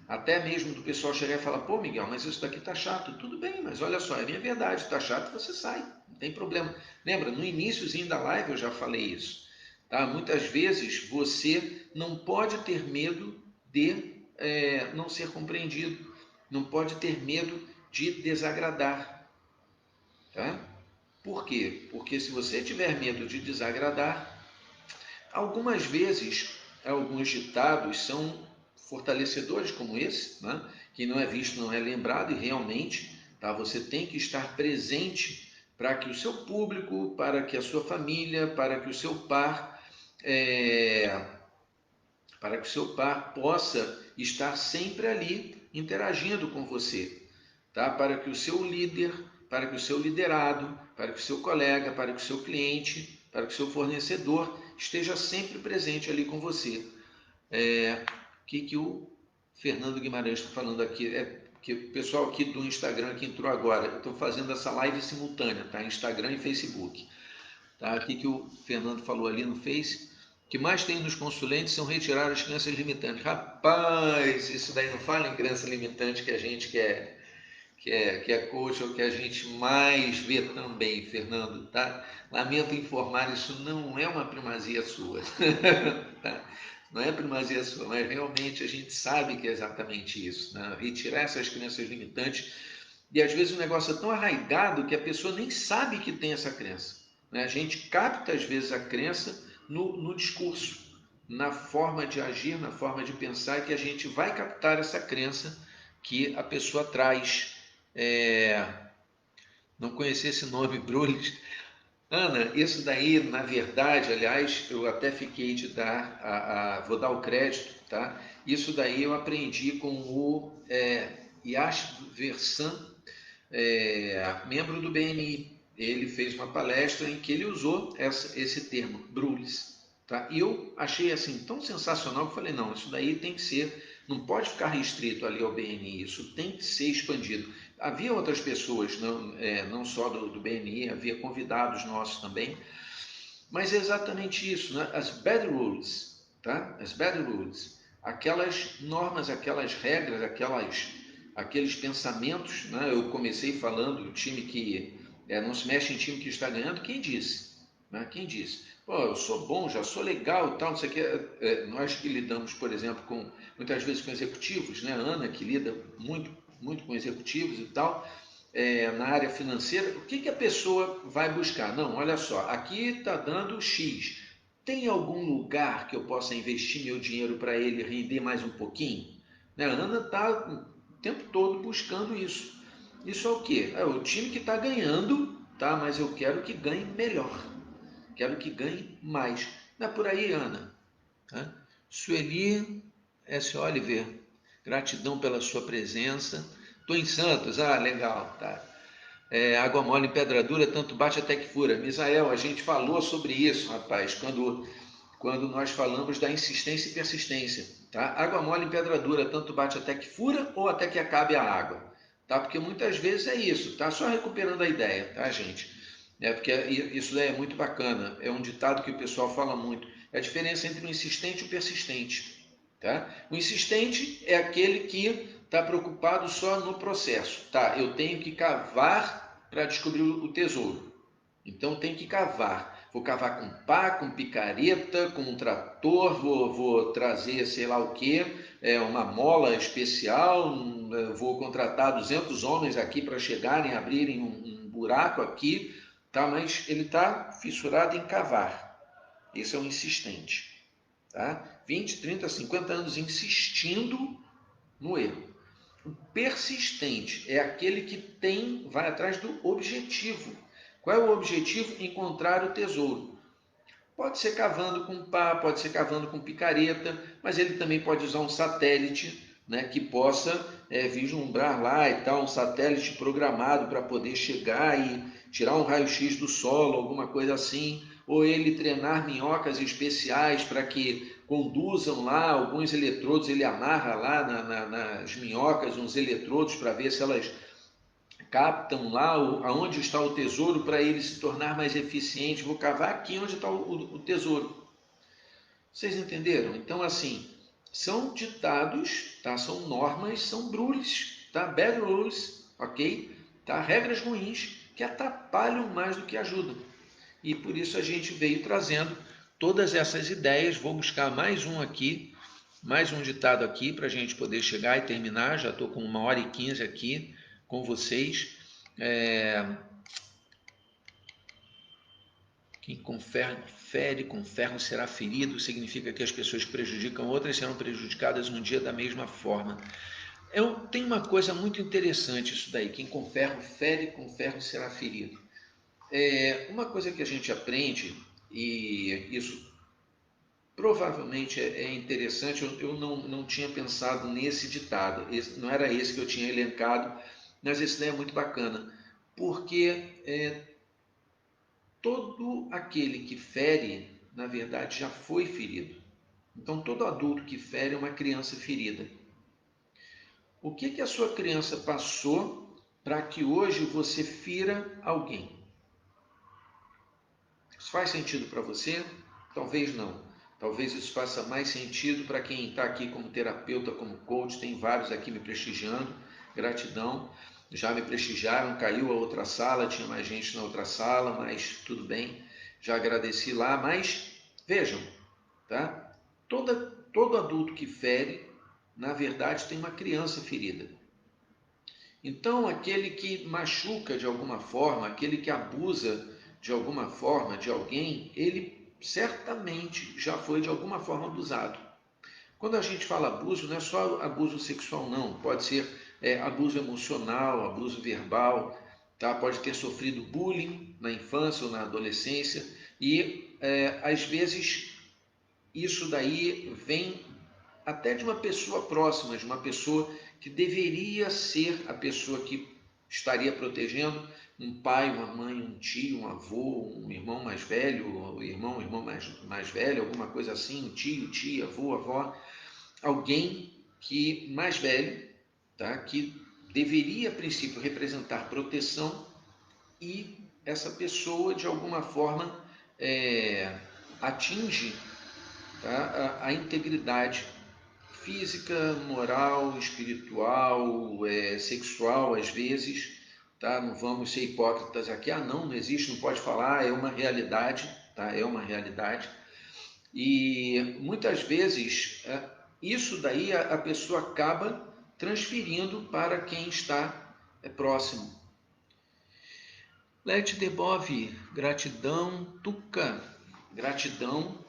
Até mesmo do pessoal chegar e falar, pô Miguel, mas isso daqui tá chato. Tudo bem, mas olha só, é minha verdade, tá chato, você sai, não tem problema. Lembra, no iníciozinho da live eu já falei isso. Tá? Muitas vezes você não pode ter medo de não ser compreendido, não pode ter medo de desagradar. Tá? Por quê? Porque se você tiver medo de desagradar, algumas vezes alguns ditados são fortalecedores como esse, né? Que não é visto, não é lembrado, e realmente, tá? Você tem que estar presente para que o seu público, para que a sua família, para que o seu par, é, para que o seu par possa estar sempre ali interagindo com você, tá? Para que o seu líder, para que o seu liderado, para que o seu colega, para que o seu cliente, para que o seu fornecedor esteja sempre presente ali com você. Que o Fernando Guimarães está falando aqui? Que o pessoal aqui do Instagram que entrou agora, eu estou fazendo essa live simultânea, tá? Instagram e Facebook. Tá? Aqui que o Fernando falou ali no Face. O que mais tem nos consulentes são retirar as crenças limitantes. Rapaz, isso daí não fala em crença limitante que a gente que é coach, ou que a gente mais vê também, Fernando, tá? Lamento informar, isso não é uma primazia sua, tá? Não é primazia sua, mas realmente a gente sabe que é exatamente isso, né? Retirar essas crenças limitantes, e às vezes o negócio é tão arraigado que a pessoa nem sabe que tem essa crença, né? A gente capta às vezes a crença no discurso, na forma de agir, na forma de pensar, que a gente vai captar essa crença que a pessoa traz. É, não conhecia esse nome, Brulis. Ana, isso daí, na verdade, aliás, eu até fiquei de dar, vou dar o crédito, tá? Isso daí eu aprendi com o Yash Versan, membro do BNI. Ele fez uma palestra em que ele usou esse termo, Brulis. Tá? E eu achei assim tão sensacional que falei, não, isso daí tem que ser, não pode ficar restrito ali ao BNI, isso tem que ser expandido. Havia outras pessoas, não só do BNI, havia convidados nossos também, mas é exatamente isso, né? As bad rules, tá? As bad rules, aquelas normas, aquelas regras, aqueles pensamentos, né? Eu comecei falando do time que não se mexe em time que está ganhando, quem disse? Né? Quem disse? Pô, eu sou bom, já sou legal e tal, não sei o que. Nós que lidamos, por exemplo, muitas vezes com executivos, né? A Ana que lida muito com executivos e tal, na área financeira, o que a pessoa vai buscar? Não, olha só, aqui está dando X. Tem algum lugar que eu possa investir meu dinheiro para ele render mais um pouquinho? Né? A Ana está o tempo todo buscando isso. Isso é o quê? É o time que está ganhando, tá? Mas eu quero que ganhe melhor. Quero que ganhe mais. Não é por aí, Ana? Tá? Sueli S. Oliver, gratidão pela sua presença. Estou em Santos, legal, tá. Água mole em pedra dura, tanto bate até que fura. Misael, a gente falou sobre isso, rapaz, quando nós falamos da insistência e persistência. Tá? Água mole em pedra dura, tanto bate até que fura ou até que acabe a água. Tá? Porque muitas vezes é isso, tá? Só recuperando a ideia, tá, gente? Porque isso daí é muito bacana. É um ditado que o pessoal fala muito. É a diferença entre o insistente e o persistente. Tá? O insistente é aquele que está preocupado só no processo. Tá? Eu tenho que cavar para descobrir o tesouro. Então tem que cavar. Vou cavar com pá, com picareta, com um trator, vou trazer sei lá o que, uma mola especial, vou contratar 200 homens aqui para chegarem, abrirem um buraco aqui, tá? Mas ele está fissurado em cavar. Esse é o insistente. Tá? 20, 30, 50 anos insistindo no erro. O persistente é aquele que vai atrás do objetivo. Qual é o objetivo? Encontrar o tesouro. Pode ser cavando com pá, pode ser cavando com picareta, mas ele também pode usar um satélite, né, que possa vislumbrar lá e tal, um satélite programado para poder chegar e tirar um raio-x do solo, alguma coisa assim, ou ele treinar minhocas especiais para que conduzam lá alguns eletrodos, ele amarra lá nas minhocas uns eletrodos para ver se elas captam lá aonde está o tesouro para ele se tornar mais eficiente. Vou cavar aqui onde está o tesouro. Vocês entenderam? Então, assim, são ditados, tá? São normas, são rules, tá? Bad rules, ok? Tá? Regras ruins que atrapalham mais do que ajudam. E por isso a gente veio trazendo todas essas ideias. Vou buscar mais um aqui, mais um ditado aqui para a gente poder chegar e terminar. Já estou com 1h15 aqui com vocês. Quem confere com ferro será ferido, significa que as pessoas que prejudicam outras serão prejudicadas um dia da mesma forma. Tem uma coisa muito interessante isso daí, quem com ferro será ferido. Uma coisa que a gente aprende, e isso provavelmente é interessante, eu não tinha pensado nesse ditado, não era esse que eu tinha elencado, mas esse daí é muito bacana, porque todo aquele que fere, na verdade, já foi ferido. Então, todo adulto que fere é uma criança ferida. O que a sua criança passou para que hoje você fira alguém? Isso faz sentido para você? Talvez não. Talvez isso faça mais sentido para quem está aqui como terapeuta, como coach. Tem vários aqui me prestigiando. Gratidão. Já me prestigiaram, caiu a outra sala, tinha mais gente na outra sala, mas tudo bem. Já agradeci lá, mas vejam, tá? Todo adulto que fere, na verdade, tem uma criança ferida. Então, aquele que machuca de alguma forma, aquele que abusa de alguma forma de alguém, ele certamente já foi de alguma forma abusado. Quando a gente fala abuso, não é só abuso sexual, não. Pode ser abuso emocional, abuso verbal, tá? Pode ter sofrido bullying na infância ou na adolescência e às vezes isso daí vem até de uma pessoa próxima, de uma pessoa que deveria ser a pessoa que estaria protegendo, um pai, uma mãe, um tio, um avô, um irmão mais velho, um irmão mais velho, alguma coisa assim, um tio, tia, avô, avó, alguém que mais velho, tá? Que deveria, a princípio, representar proteção e essa pessoa, de alguma forma, atinge, tá? a integridade física, moral, espiritual, sexual, às vezes, tá? Não vamos ser hipócritas aqui, não existe, não pode falar, é uma realidade, tá? É uma realidade. E muitas vezes isso daí a pessoa acaba transferindo para quem está próximo. Lete Debov, gratidão. Tuca, gratidão.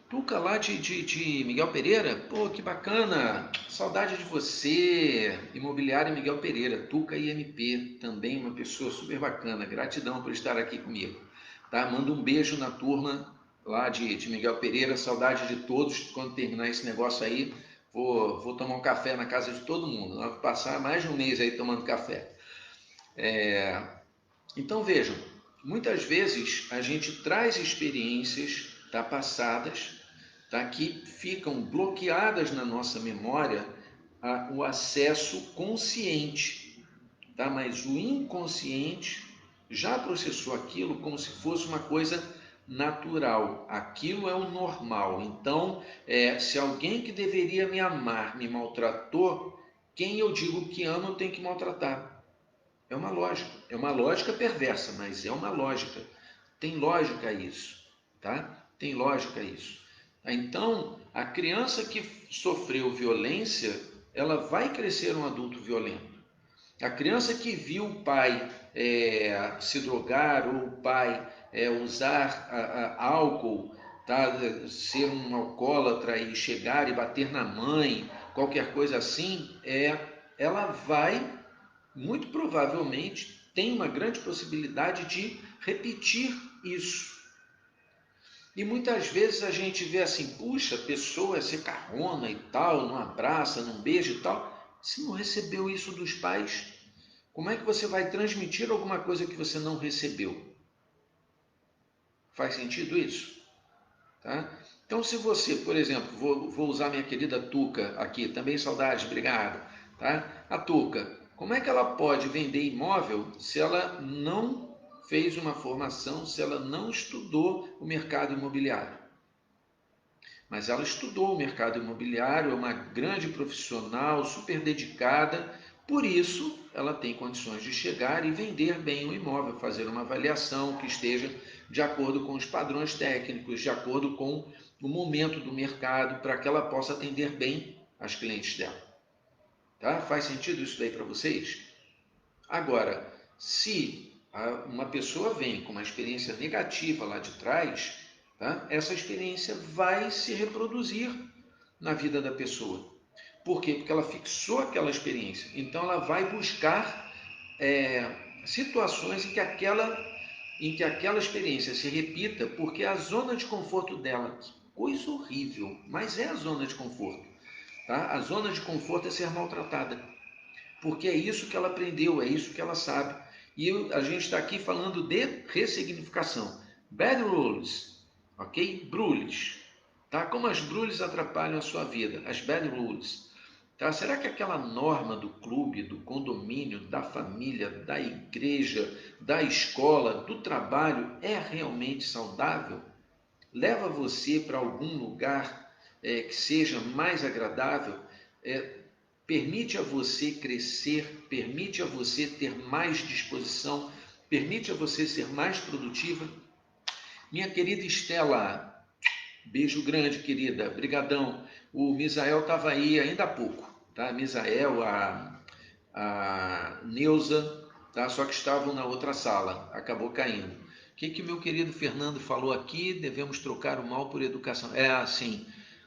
Tuca lá de Miguel Pereira, pô, que bacana, saudade de você, Imobiliária Miguel Pereira, Tuca IMP, também uma pessoa super bacana, gratidão por estar aqui comigo, tá? Manda um beijo na turma lá de Miguel Pereira, saudade de todos, quando terminar esse negócio aí, vou tomar um café na casa de todo mundo, vou passar mais de um mês aí tomando café. Então vejam, muitas vezes a gente traz experiências passadas, que ficam bloqueadas na nossa memória o acesso consciente, mas o inconsciente já processou aquilo como se fosse uma coisa natural. Aquilo é o normal. Então, se alguém que deveria me amar me maltratou, quem eu digo que amo eu tenho que maltratar. É uma lógica perversa, mas é uma lógica. Tem lógica isso, tá? Tem lógica isso. Então, a criança que sofreu violência, ela vai crescer um adulto violento. A criança que viu o pai se drogar ou o pai usar álcool, tá? Ser um alcoólatra e chegar e bater na mãe, qualquer coisa assim, ela vai, muito provavelmente, tem uma grande possibilidade de repetir isso. E muitas vezes a gente vê assim, puxa, a pessoa é secarrona e tal, não abraça, não beija e tal. Se não recebeu isso dos pais, como é que você vai transmitir alguma coisa que você não recebeu? Faz sentido isso? Tá? Então, se você, por exemplo, vou usar minha querida Tuca aqui, também saudade, obrigado. Tá? A Tuca, como é que ela pode vender imóvel se ela não fez uma formação, se ela não estudou o mercado imobiliário? Mas ela estudou o mercado imobiliário, é uma grande profissional, super dedicada, por isso ela tem condições de chegar e vender bem o imóvel, fazer uma avaliação que esteja de acordo com os padrões técnicos, de acordo com o momento do mercado, para que ela possa atender bem as clientes dela. Tá? Faz sentido isso daí para vocês? Agora, se Uma pessoa vem com uma experiência negativa lá de trás, tá? Essa experiência vai se reproduzir na vida da pessoa. Por quê? Porque ela fixou aquela experiência. Então ela vai buscar situações em que aquela experiência se repita, porque a zona de conforto dela, que coisa horrível, mas é a zona de conforto. Tá? A zona de conforto é ser maltratada, porque é isso que ela aprendeu, é isso que ela sabe. E a gente está aqui falando de ressignificação. Bad rules, ok? Brules. Tá? Como as brules atrapalham a sua vida, as bad rules. Tá? Será que aquela norma do clube, do condomínio, da família, da igreja, da escola, do trabalho é realmente saudável? Leva você para algum lugar que seja mais agradável? Permite a você crescer? Permite a você ter mais disposição? Permite a você ser mais produtiva? Minha querida Estela, beijo grande, querida. Brigadão. O Misael estava aí ainda há pouco, tá? Misael, a Neuza, tá? Só que estavam na outra sala. Acabou caindo. O que meu querido Fernando falou aqui? Devemos trocar o mal por educação. É assim.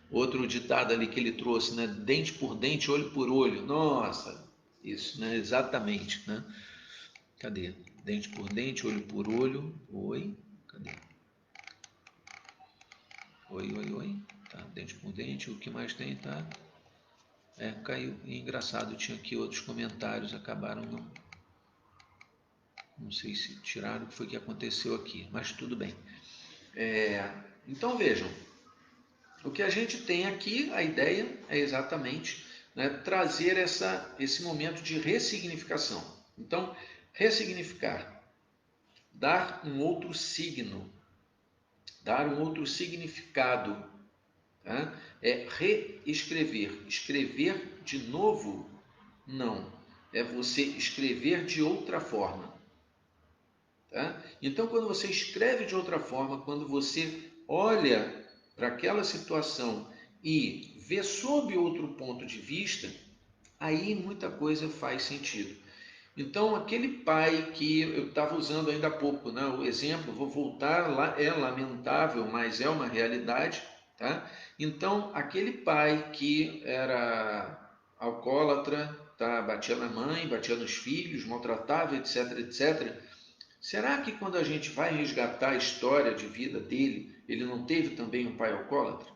Outro ditado ali que ele trouxe, né? Dente por dente, olho por olho. Nossa, isso, né? Exatamente, né? Cadê? Dente por dente, olho por olho. Oi? Cadê? Oi, oi, oi. Tá, dente por dente, o que mais tem, tá? Caiu. E engraçado, tinha aqui outros comentários, acabaram não sei se tiraram o que foi que aconteceu aqui, mas tudo bem. Então vejam, o que a gente tem aqui, a ideia é exatamente, né, trazer esse momento de ressignificação. Então, ressignificar, dar um outro signo, dar um outro significado. Tá? É reescrever. Escrever de novo? Não. É você escrever de outra forma. Tá? Então, quando você escreve de outra forma, quando você olha para aquela situação e vê sob outro ponto de vista, aí muita coisa faz sentido. Então, aquele pai que eu estava usando ainda há pouco, né, o exemplo, vou voltar lá, é lamentável, mas é uma realidade. Tá? Então, aquele pai que era alcoólatra, tá? Batia na mãe, batia nos filhos, maltratava, etc, etc. Será que quando a gente vai resgatar a história de vida dele, ele não teve também um pai alcoólatra?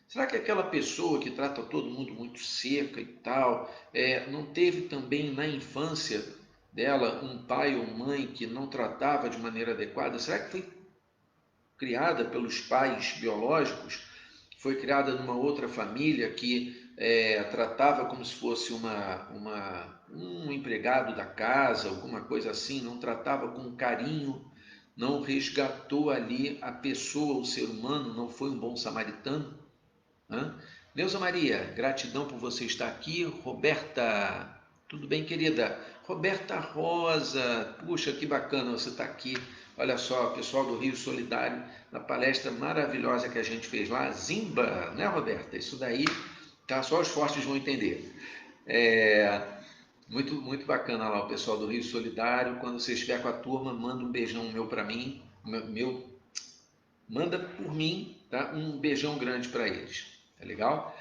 Será que aquela pessoa que trata todo mundo muito seca e tal, não teve também na infância dela um pai ou mãe que não tratava de maneira adequada? Será que foi criada pelos pais biológicos? Foi criada numa outra família que tratava como se fosse um empregado da casa, alguma coisa assim, não tratava com carinho, não resgatou ali a pessoa, o ser humano, não foi um bom samaritano? Né? Neuza Maria, gratidão por você estar aqui. Roberta, tudo bem, querida? Roberta Rosa, puxa, que bacana você estar aqui. Olha só, pessoal do Rio Solidário, na palestra maravilhosa que a gente fez lá, Zimba, né, Roberta? Isso daí, tá? Só os fortes vão entender. Muito, muito bacana lá o pessoal do Rio Solidário. Quando você estiver com a turma, manda um beijão meu para mim, manda por mim, tá? Um beijão grande para eles, tá legal?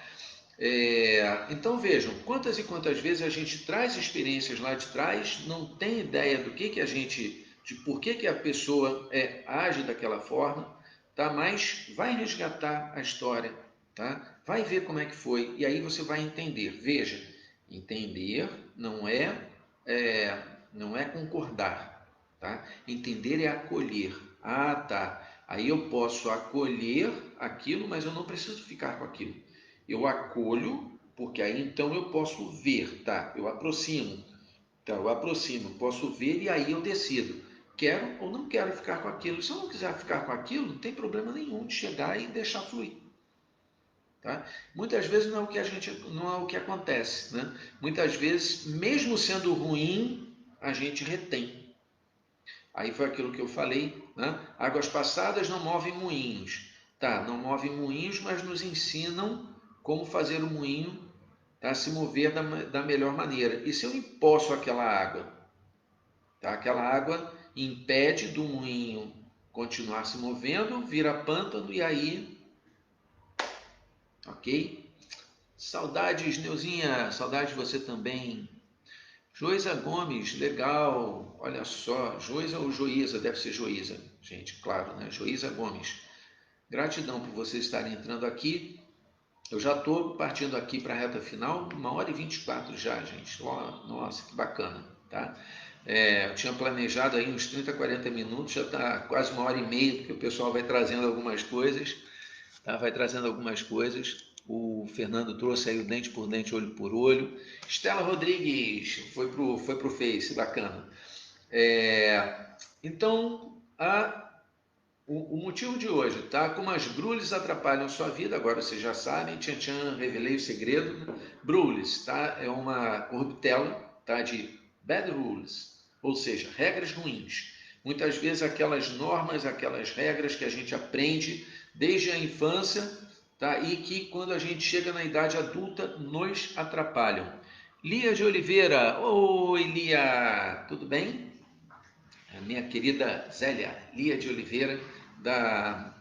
Então vejam, quantas e quantas vezes a gente traz experiências lá de trás, não tem ideia do que a gente, de por que a pessoa age daquela forma, tá? Mas vai resgatar a história, tá? Vai ver como é que foi e aí você vai entender. Veja, entender é, não é concordar, tá? Entender é acolher. Ah, tá. Aí eu posso acolher aquilo, mas eu não preciso ficar com aquilo. Eu acolho, porque aí então eu posso ver, tá? Eu aproximo, tá? Eu aproximo, posso ver e aí eu decido. Quero ou não quero ficar com aquilo. Se eu não quiser ficar com aquilo, não tem problema nenhum de chegar e deixar fluir. Tá? Muitas vezes não é o que acontece, né? Muitas vezes, mesmo sendo ruim, a gente retém. Aí foi aquilo que eu falei, né? Águas passadas não movem moinhos. Tá, não movem moinhos, mas nos ensinam como fazer o moinho, tá, se mover da melhor maneira. E se eu empoço aquela água? Tá? Aquela água impede do moinho continuar se movendo, vira pântano e aí, ok? Saudades, Neuzinha, saudades de você também. Joísa Gomes, legal, olha só, Joísa ou Joísa, deve ser Joísa, gente, claro, né? Joísa Gomes, gratidão por vocês estarem entrando aqui. Eu já estou partindo aqui para a reta final, 1h24 já, gente. Nossa, que bacana, tá? Eu tinha planejado aí uns 30, 40 minutos, já está quase 1h30, porque o pessoal vai trazendo algumas coisas, tá? Vai trazendo algumas coisas. O Fernando trouxe aí o dente por dente, olho por olho. Estela Rodrigues foi pro Face, bacana. Então, o motivo de hoje, tá? Como as Brules atrapalham sua vida, agora vocês já sabem, tchan tchan, revelei o segredo. Né? Brules, tá? É uma corruptela, tá? De bad rules, ou seja, regras ruins. Muitas vezes aquelas normas, aquelas regras que a gente aprende desde a infância, tá? E que quando a gente chega na idade adulta nos atrapalham. Lia de Oliveira, oi Lia, tudo bem? A minha querida Zélia, Lia de Oliveira, da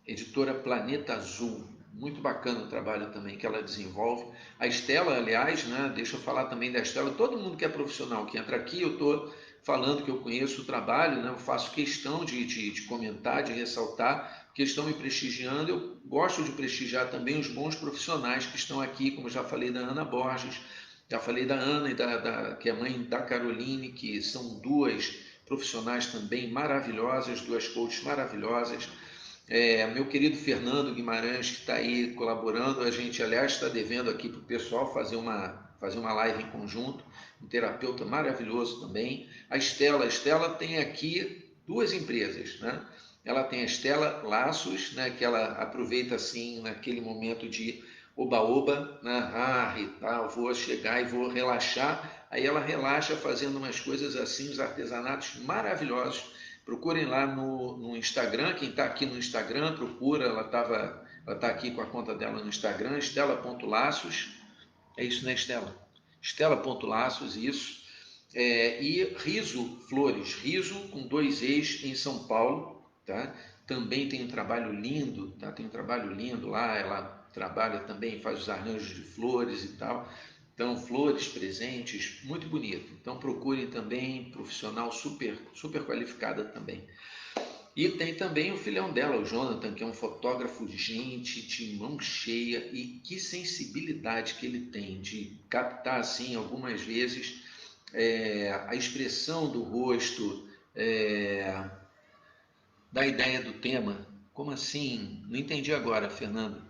editora Planeta Azul. Muito bacana o trabalho também que ela desenvolve. A Estela, aliás, né, deixa eu falar também da Estela. Todo mundo que é profissional que entra aqui, eu estou falando que eu conheço o trabalho, né, eu faço questão de comentar, de ressaltar, que estão me prestigiando. Eu gosto de prestigiar também os bons profissionais que estão aqui, como eu já falei da Ana Borges, já falei da Ana, que é mãe da Caroline, que são duas profissionais também maravilhosas, duas coaches maravilhosas. Meu querido Fernando Guimarães, que está aí colaborando, a gente, aliás, está devendo aqui para o pessoal fazer uma live em conjunto, um terapeuta maravilhoso também. A Estela tem aqui duas empresas, né? Ela tem a Estela Laços, né, que ela aproveita assim naquele momento de oba-oba, né? Rita, vou chegar e vou relaxar. Aí ela relaxa fazendo umas coisas assim, uns artesanatos maravilhosos. Procurem lá no Instagram, quem está aqui no Instagram, procura, ela tá aqui com a conta dela no Instagram, estela.laços, é isso, né, Estela? Estela.laços, isso. E Riso Flores, Riso com 2 Es em São Paulo, tá? Também tem um trabalho lindo, tá? Tem um trabalho lindo lá, ela trabalha também, faz os arranjos de flores e tal. Então, flores, presentes, muito bonito. Então, procurem também, profissional super, super qualificada também. E tem também o filhão dela, o Jonathan, que é um fotógrafo de gente, de mão cheia, e que sensibilidade que ele tem de captar, assim, algumas vezes, a expressão do rosto, da ideia do tema. Como assim? Não entendi agora, Fernando.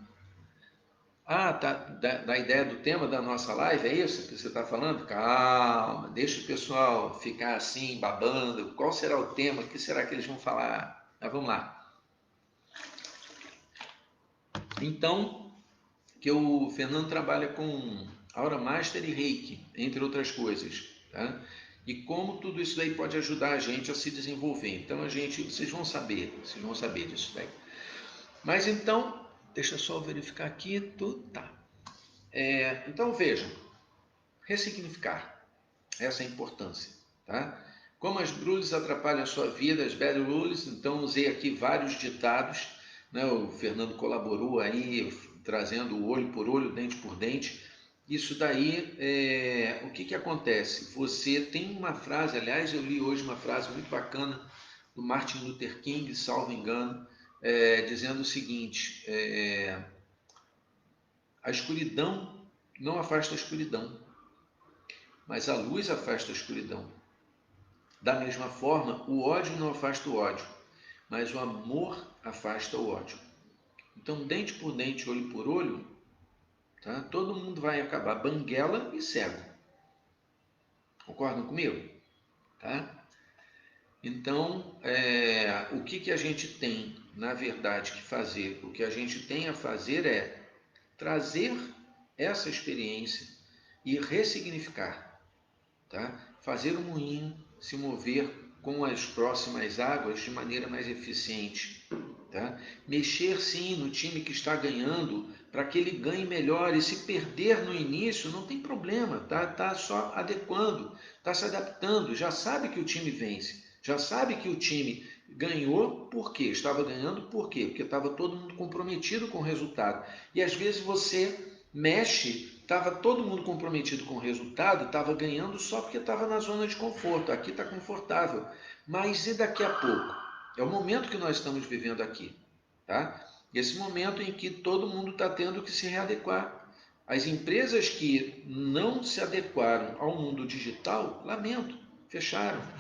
Ah, tá. Da ideia do tema da nossa live, é isso que você está falando? Calma, deixa o pessoal ficar assim, babando. Qual será o tema? O que será que eles vão falar? Mas vamos lá. Então, que o Fernando trabalha com Aura Master e Reiki, entre outras coisas, tá? E como tudo isso daí pode ajudar a gente a se desenvolver. Então, vocês vão saber disso daí. Mas então, deixa eu só verificar aqui, tá. Então, vejam, ressignificar. Essa é a importância, tá? Como as brules atrapalham a sua vida, as bad rules, então usei aqui vários ditados, né? O Fernando colaborou aí, trazendo o olho por olho, dente por dente. Isso daí, o que acontece? Você tem uma frase, aliás, eu li hoje uma frase muito bacana do Martin Luther King, salvo engano, dizendo o seguinte, a escuridão não afasta a escuridão, mas a luz afasta a escuridão. Da mesma forma, o ódio não afasta o ódio, mas o amor afasta o ódio. Então, dente por dente, olho por olho, tá? Todo mundo vai acabar banguela e cego. Concordam comigo? Tá? Então, o que a gente tem, na verdade, que fazer? O que a gente tem a fazer é trazer essa experiência e ressignificar, tá? Fazer o moinho se mover com as próximas águas de maneira mais eficiente, tá? Mexer sim no time que está ganhando para que ele ganhe melhor, e se perder no início não tem problema, tá só adequando, tá se adaptando, já sabe que o time vence, Já sabe que o time ganhou por quê? Estava ganhando por quê? Porque estava todo mundo comprometido com o resultado. E às vezes você mexe, estava todo mundo comprometido com o resultado, estava ganhando só porque estava na zona de conforto. Aqui está confortável. Mas e daqui a pouco? É o momento que nós estamos vivendo aqui, tá? Esse momento em que todo mundo está tendo que se readequar. As empresas que não se adequaram ao mundo digital, lamento, fecharam.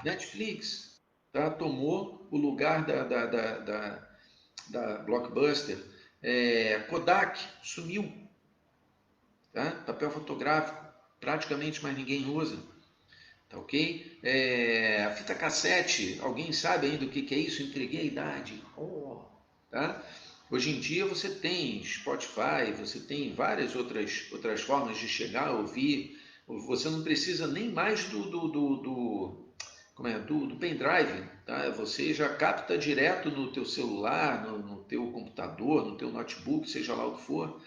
Netflix, tá? Tomou o lugar da Blockbuster. Kodak sumiu, tá? Papel fotográfico, praticamente mais ninguém usa. Tá ok? A fita cassete, alguém sabe ainda o que é isso? Entreguei a idade. Oh, tá? Hoje em dia você tem Spotify, você tem várias outras formas de chegar a ouvir. Você não precisa nem mais do pendrive, tá? Você já capta direto no teu celular, no teu computador, no teu notebook, seja lá o que for,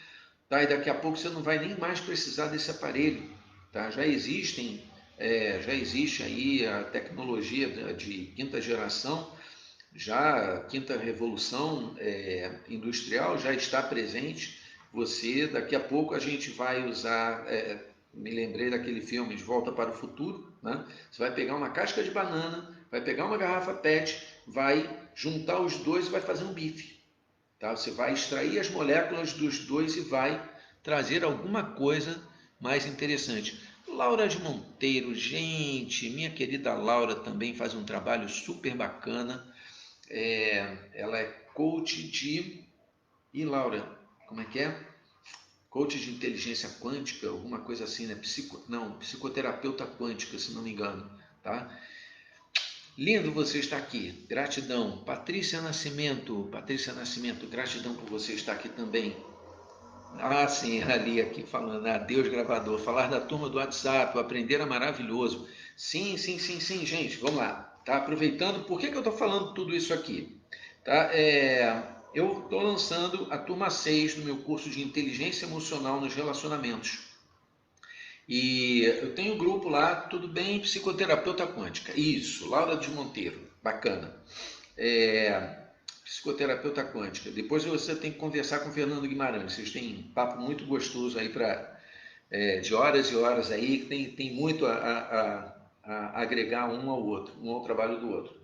tá? E daqui a pouco você não vai nem mais precisar desse aparelho, tá? Já existe aí a tecnologia de quinta geração, já a quinta revolução industrial já está presente. Daqui a pouco a gente vai usar, me lembrei daquele filme De Volta para o Futuro, né? Você vai pegar uma casca de banana, vai pegar uma garrafa PET, vai juntar os dois e vai fazer um bife, tá? Você vai extrair as moléculas dos dois e vai trazer alguma coisa mais interessante. Laura de Monteiro, gente, minha querida Laura também faz um trabalho super bacana. Ela é coach de. E Laura, como é que é? Coach de inteligência quântica, alguma coisa assim, né? Não, psicoterapeuta quântica, se não me engano, tá? Lindo você estar aqui, gratidão. Patrícia Nascimento, gratidão por você estar aqui também. Ah, sim, ali aqui falando, adeus gravador, falar da turma do WhatsApp, o aprender é maravilhoso. Sim, sim, sim, sim, gente, vamos lá. Tá aproveitando, por que eu estou falando tudo isso aqui? Tá? Eu estou lançando a turma 6 do meu curso de inteligência emocional nos relacionamentos. E eu tenho um grupo lá, tudo bem, psicoterapeuta quântica. Isso, Laura de Monteiro, bacana. Psicoterapeuta quântica. Depois você tem que conversar com o Fernando Guimarães. Vocês têm um papo muito gostoso aí de horas e horas aí, que tem muito a agregar um ao outro, um ao trabalho do outro.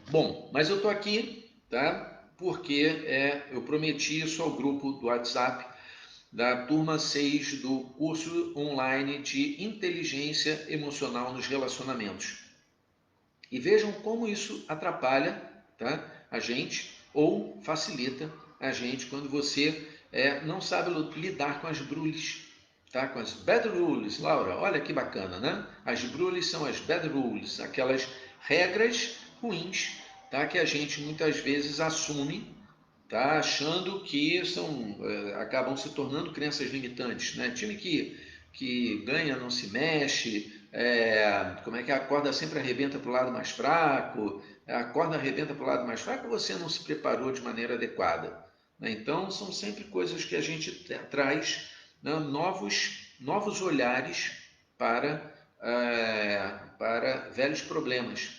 Bom, mas eu estou aqui, tá? Porque eu prometi isso ao grupo do WhatsApp da turma 6 do curso online de inteligência emocional nos relacionamentos. E vejam como isso atrapalha, tá, a gente ou facilita a gente quando você não sabe lidar com as brules, tá? Com as bad rules. Laura, olha que bacana, né? As brules são as bad rules, aquelas regras ruins, tá? Que a gente muitas vezes assume, tá? Achando que acabam se tornando crenças limitantes, né? Time que ganha não se mexe, como é que a corda sempre arrebenta para o lado mais fraco, a corda arrebenta para o lado mais fraco, você não se preparou de maneira adequada, né? Então são sempre coisas que a gente traz, né, novos olhares para velhos problemas,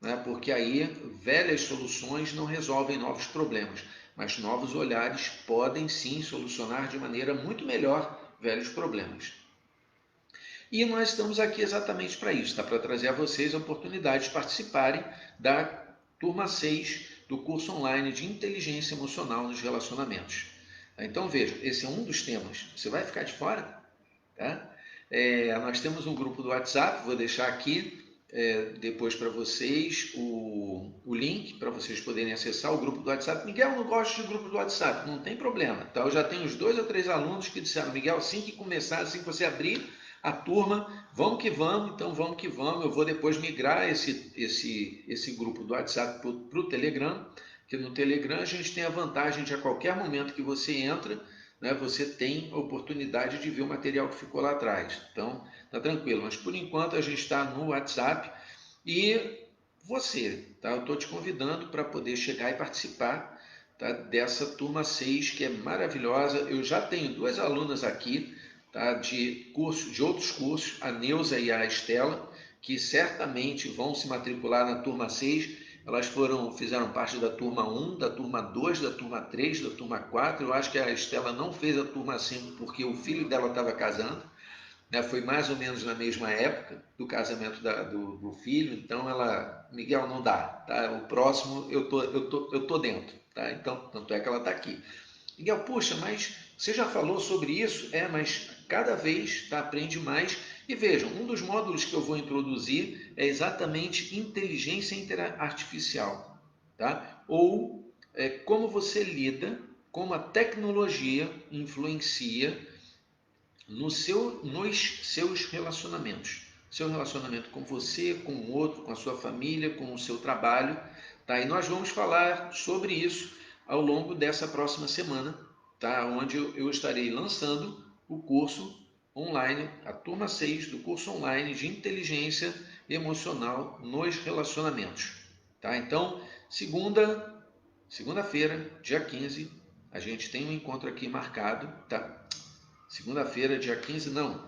né? Porque aí velhas soluções não resolvem novos problemas, mas novos olhares podem sim solucionar de maneira muito melhor velhos problemas. E nós estamos aqui exatamente para isso, tá? Para trazer a vocês a oportunidade de participarem da turma 6 do curso online de inteligência emocional nos relacionamentos. Então veja, esse é um dos temas. Você vai ficar de fora? Tá? Nós temos um grupo do WhatsApp, vou deixar aqui depois para vocês o link para vocês poderem acessar o grupo do WhatsApp. Miguel, eu não gosto de grupo do WhatsApp, não tem problema. Tá? Eu já tenho uns 2 ou 3 alunos que disseram, Miguel, assim que começar, assim que você abrir a turma, vamos que vamos, então vamos que vamos. Eu vou depois migrar esse grupo do WhatsApp para o Telegram, que no Telegram a gente tem a vantagem de a qualquer momento que você entra, né, você tem a oportunidade de ver o material que ficou lá atrás. Então, tá tranquilo. Mas por enquanto a gente está no WhatsApp e você, tá? Eu estou te convidando para poder chegar e participar, tá, dessa turma 6 que é maravilhosa. Eu já tenho 2 alunas aqui, tá, de outros cursos, a Neuza e a Estela, que certamente vão se matricular na turma 6. Elas fizeram parte da turma 1, da turma 2, da turma 3, da turma 4. Eu acho que a Estela não fez a turma 5 porque o filho dela estava casando, né? Foi mais ou menos na mesma época do casamento do filho. Então ela, Miguel, não dá, tá? O próximo eu tô dentro, tá? Então, tanto é que ela está aqui. Miguel, puxa, mas você já falou sobre isso? Mas cada vez aprende mais. E vejam, um dos módulos que eu vou introduzir é exatamente inteligência artificial, tá? Ou como você lida, como a tecnologia influencia nos seus relacionamentos. Seu relacionamento com você, com o outro, com a sua família, com o seu trabalho. Tá? E nós vamos falar sobre isso ao longo dessa próxima semana, tá? Onde eu estarei lançando o curso online, a turma 6 do curso online de inteligência emocional nos relacionamentos. Tá? Então, segunda-feira, dia 15, a gente tem um encontro aqui marcado, tá? Segunda-feira, dia 15, não.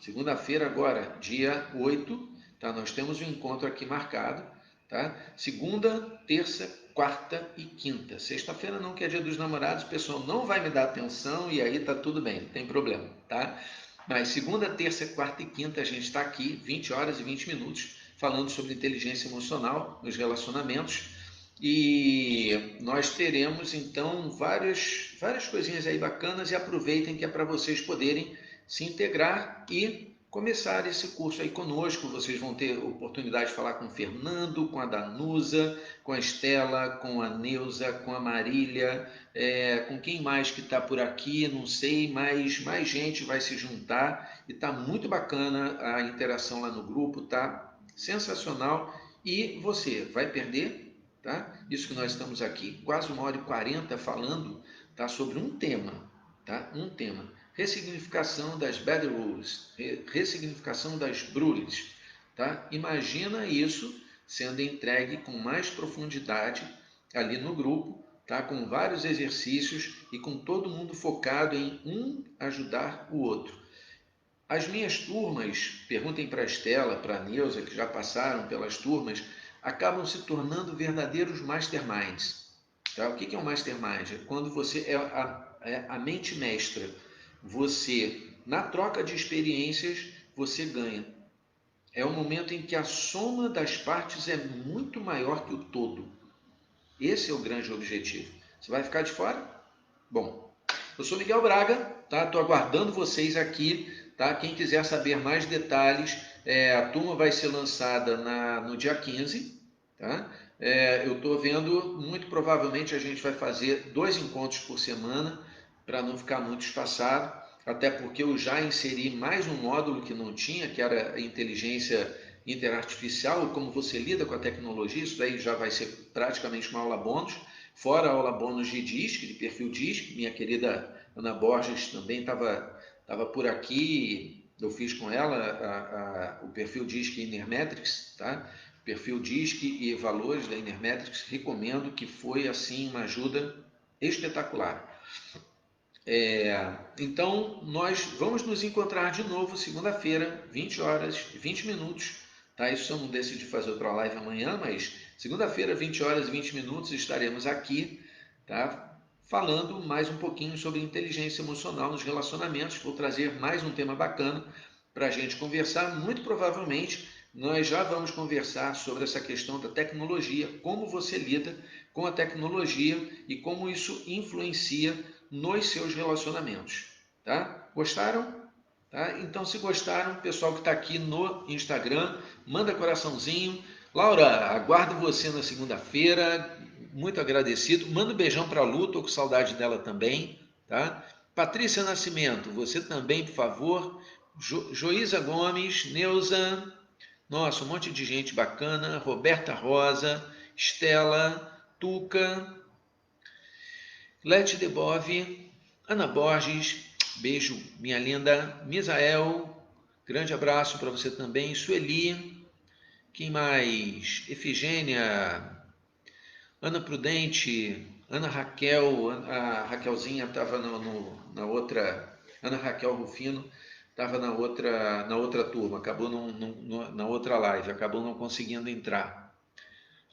Segunda-feira agora, dia 8, tá? Nós temos um encontro aqui marcado, tá? Segunda, terça, quarta e quinta. Sexta-feira não, que é dia dos namorados, o pessoal não vai me dar atenção e aí tá tudo bem, não tem problema, tá? Mas segunda, terça, quarta e quinta a gente está aqui, 20 horas e 20 minutos, falando sobre inteligência emocional nos relacionamentos. E nós teremos então várias coisinhas aí bacanas, e aproveitem que é para vocês poderem se integrar e começar esse curso aí conosco. Vocês vão ter oportunidade de falar com o Fernando, com a Danusa, com a Estela, com a Neuza, com a Marília, com quem mais que está por aqui, não sei, mas mais gente vai se juntar e está muito bacana a interação lá no grupo, tá sensacional. E você vai perder? Tá? Isso que nós estamos aqui, quase 1h40 falando, tá, sobre um tema, tá? Um tema. Ressignificação das bad rules, ressignificação das brules. Tá? Imagina isso sendo entregue com mais profundidade ali no grupo, tá? Com vários exercícios e com todo mundo focado em um ajudar o outro. As minhas turmas, perguntem para a Estela, para a Neuza, que já passaram pelas turmas, acabam se tornando verdadeiros masterminds. Tá? O que é um mastermind? É quando você é a mente mestra. Você, na troca de experiências, você ganha. É o momento em que a soma das partes é muito maior que o todo. Esse é o grande objetivo. Você vai ficar de fora? Bom, eu sou Miguel Braga, tá? Estou aguardando vocês aqui, tá? Quem quiser saber mais detalhes, a turma vai ser lançada no dia 15, tá? Eu estou vendo, muito provavelmente a gente vai fazer 2 encontros por semana, para não ficar muito espaçado, até porque eu já inseri mais um módulo que não tinha, que era a inteligência interartificial, como você lida com a tecnologia. Isso daí já vai ser praticamente uma aula bônus, fora a aula bônus de DISC, de perfil DISC. Minha querida Ana Borges também estava por aqui, eu fiz com ela o perfil DISC e Inermetrics, tá? Perfil DISC e valores da Inermetrics, recomendo, que foi assim uma ajuda espetacular. Então, nós vamos nos encontrar de novo segunda-feira, 20 horas e 20 minutos. Tá? Isso eu não decidi fazer outra live amanhã, mas segunda-feira, 20 horas e 20 minutos, estaremos aqui, tá? Falando mais um pouquinho sobre inteligência emocional nos relacionamentos. Vou trazer mais um tema bacana para a gente conversar. Muito provavelmente nós já vamos conversar sobre essa questão da tecnologia, como você lida com a tecnologia e como isso influencia nos seus relacionamentos. Tá? Gostaram? Tá? Então, se gostaram, pessoal que está aqui no Instagram, manda coraçãozinho. Laura, aguardo você na segunda-feira. Muito agradecido. Manda um beijão para a Lu, estou com saudade dela também. Tá? Patrícia Nascimento, você também, por favor. Joísa Gomes, Neuza, nossa, um monte de gente bacana. Roberta Rosa, Estela, Tuca, Lete Debove, Ana Borges, beijo, minha linda. Misael, grande abraço para você também. Sueli, quem mais? Efigênia, Ana Prudente, Ana Raquel, a Raquelzinha estava na outra, Ana Raquel Rufino, estava na outra turma, acabou na outra live, acabou não conseguindo entrar.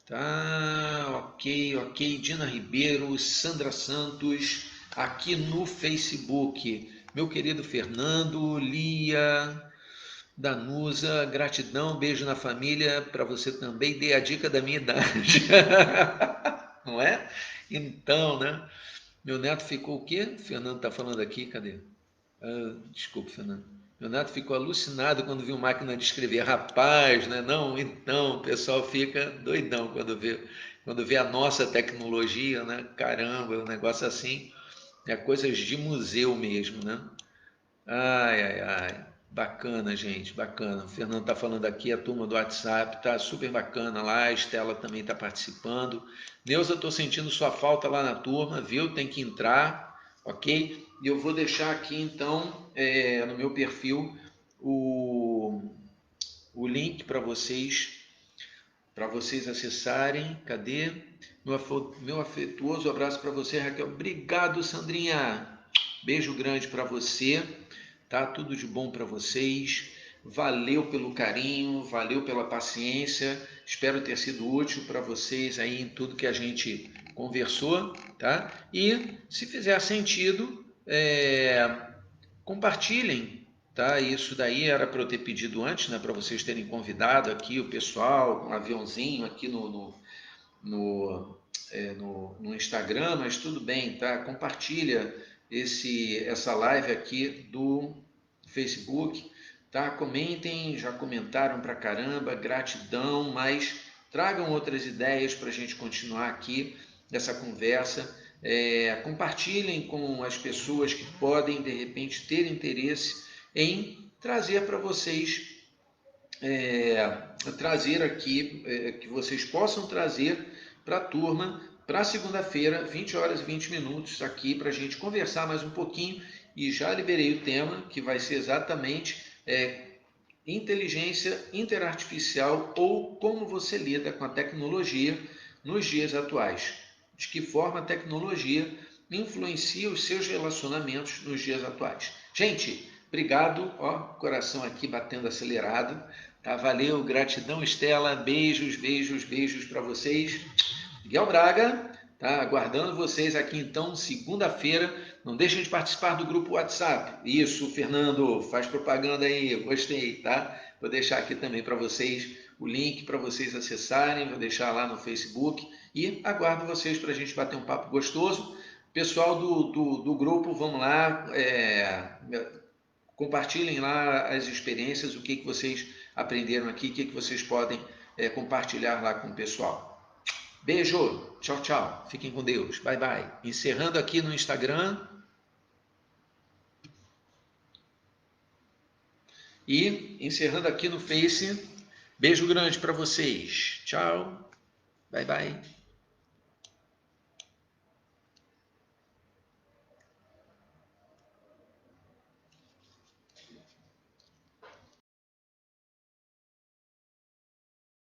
Tá, ok, ok. Dina Ribeiro, Sandra Santos, aqui no Facebook. Meu querido Fernando, Lia, Danusa, gratidão, beijo na família. Para você também, dei a dica da minha idade. Não é? Então, né? Meu neto ficou o quê? O Fernando está falando aqui, cadê? Desculpa, Fernando. Meu neto ficou alucinado quando viu máquina de escrever. Rapaz, né? Não, então, o pessoal fica doidão quando vê a nossa tecnologia, né? Caramba, é um negócio assim, é coisas de museu mesmo, né? Ai, ai, ai. Bacana, gente, bacana. O Fernando está falando aqui, a turma do WhatsApp tá super bacana lá, a Estela também está participando. Neuza, estou sentindo sua falta lá na turma, viu? Tem que entrar, ok? E eu vou deixar aqui então no meu perfil o, o link para vocês acessarem. Cadê? Meu afetuoso abraço para você, Raquel. Obrigado, Sandrinha. Beijo grande para você. Tá? Tudo de bom para vocês. Valeu pelo carinho, valeu pela paciência. Espero ter sido útil para vocês aí em tudo que a gente conversou, tá? E se fizer sentido, compartilhem, tá? Isso daí era para eu ter pedido antes, né? Para vocês terem convidado aqui o pessoal com um aviãozinho aqui no, no Instagram, mas tudo bem, tá? Compartilha essa live aqui do Facebook, tá? Comentem, já comentaram pra caramba, gratidão, mas tragam outras ideias para a gente continuar aqui essa conversa. Compartilhem com as pessoas que podem de repente ter interesse em trazer para vocês trazer aqui, que vocês possam trazer para a turma, para segunda-feira, 20 horas e 20 minutos, aqui para a gente conversar mais um pouquinho. E já liberei o tema, que vai ser exatamente inteligência interartificial ou como você lida com a tecnologia nos dias atuais. De que forma a tecnologia influencia os seus relacionamentos nos dias atuais. Gente, obrigado, ó, coração aqui batendo acelerado. Tá, valeu, gratidão, Estela, beijos, beijos, beijos para vocês. Miguel Braga, tá aguardando vocês aqui então, segunda-feira. Não deixem de participar do grupo WhatsApp. Isso, Fernando, faz propaganda aí, eu gostei, tá? Vou deixar aqui também para vocês o link para vocês acessarem, vou deixar lá no Facebook e aguardo vocês para a gente bater um papo gostoso. Pessoal do grupo, vamos lá, compartilhem lá as experiências, o que vocês aprenderam aqui, o que vocês podem compartilhar lá com o pessoal. Beijo, tchau, tchau, fiquem com Deus, bye, bye. Encerrando aqui no Instagram e encerrando aqui no Face. Beijo grande para vocês, tchau, bye, bye.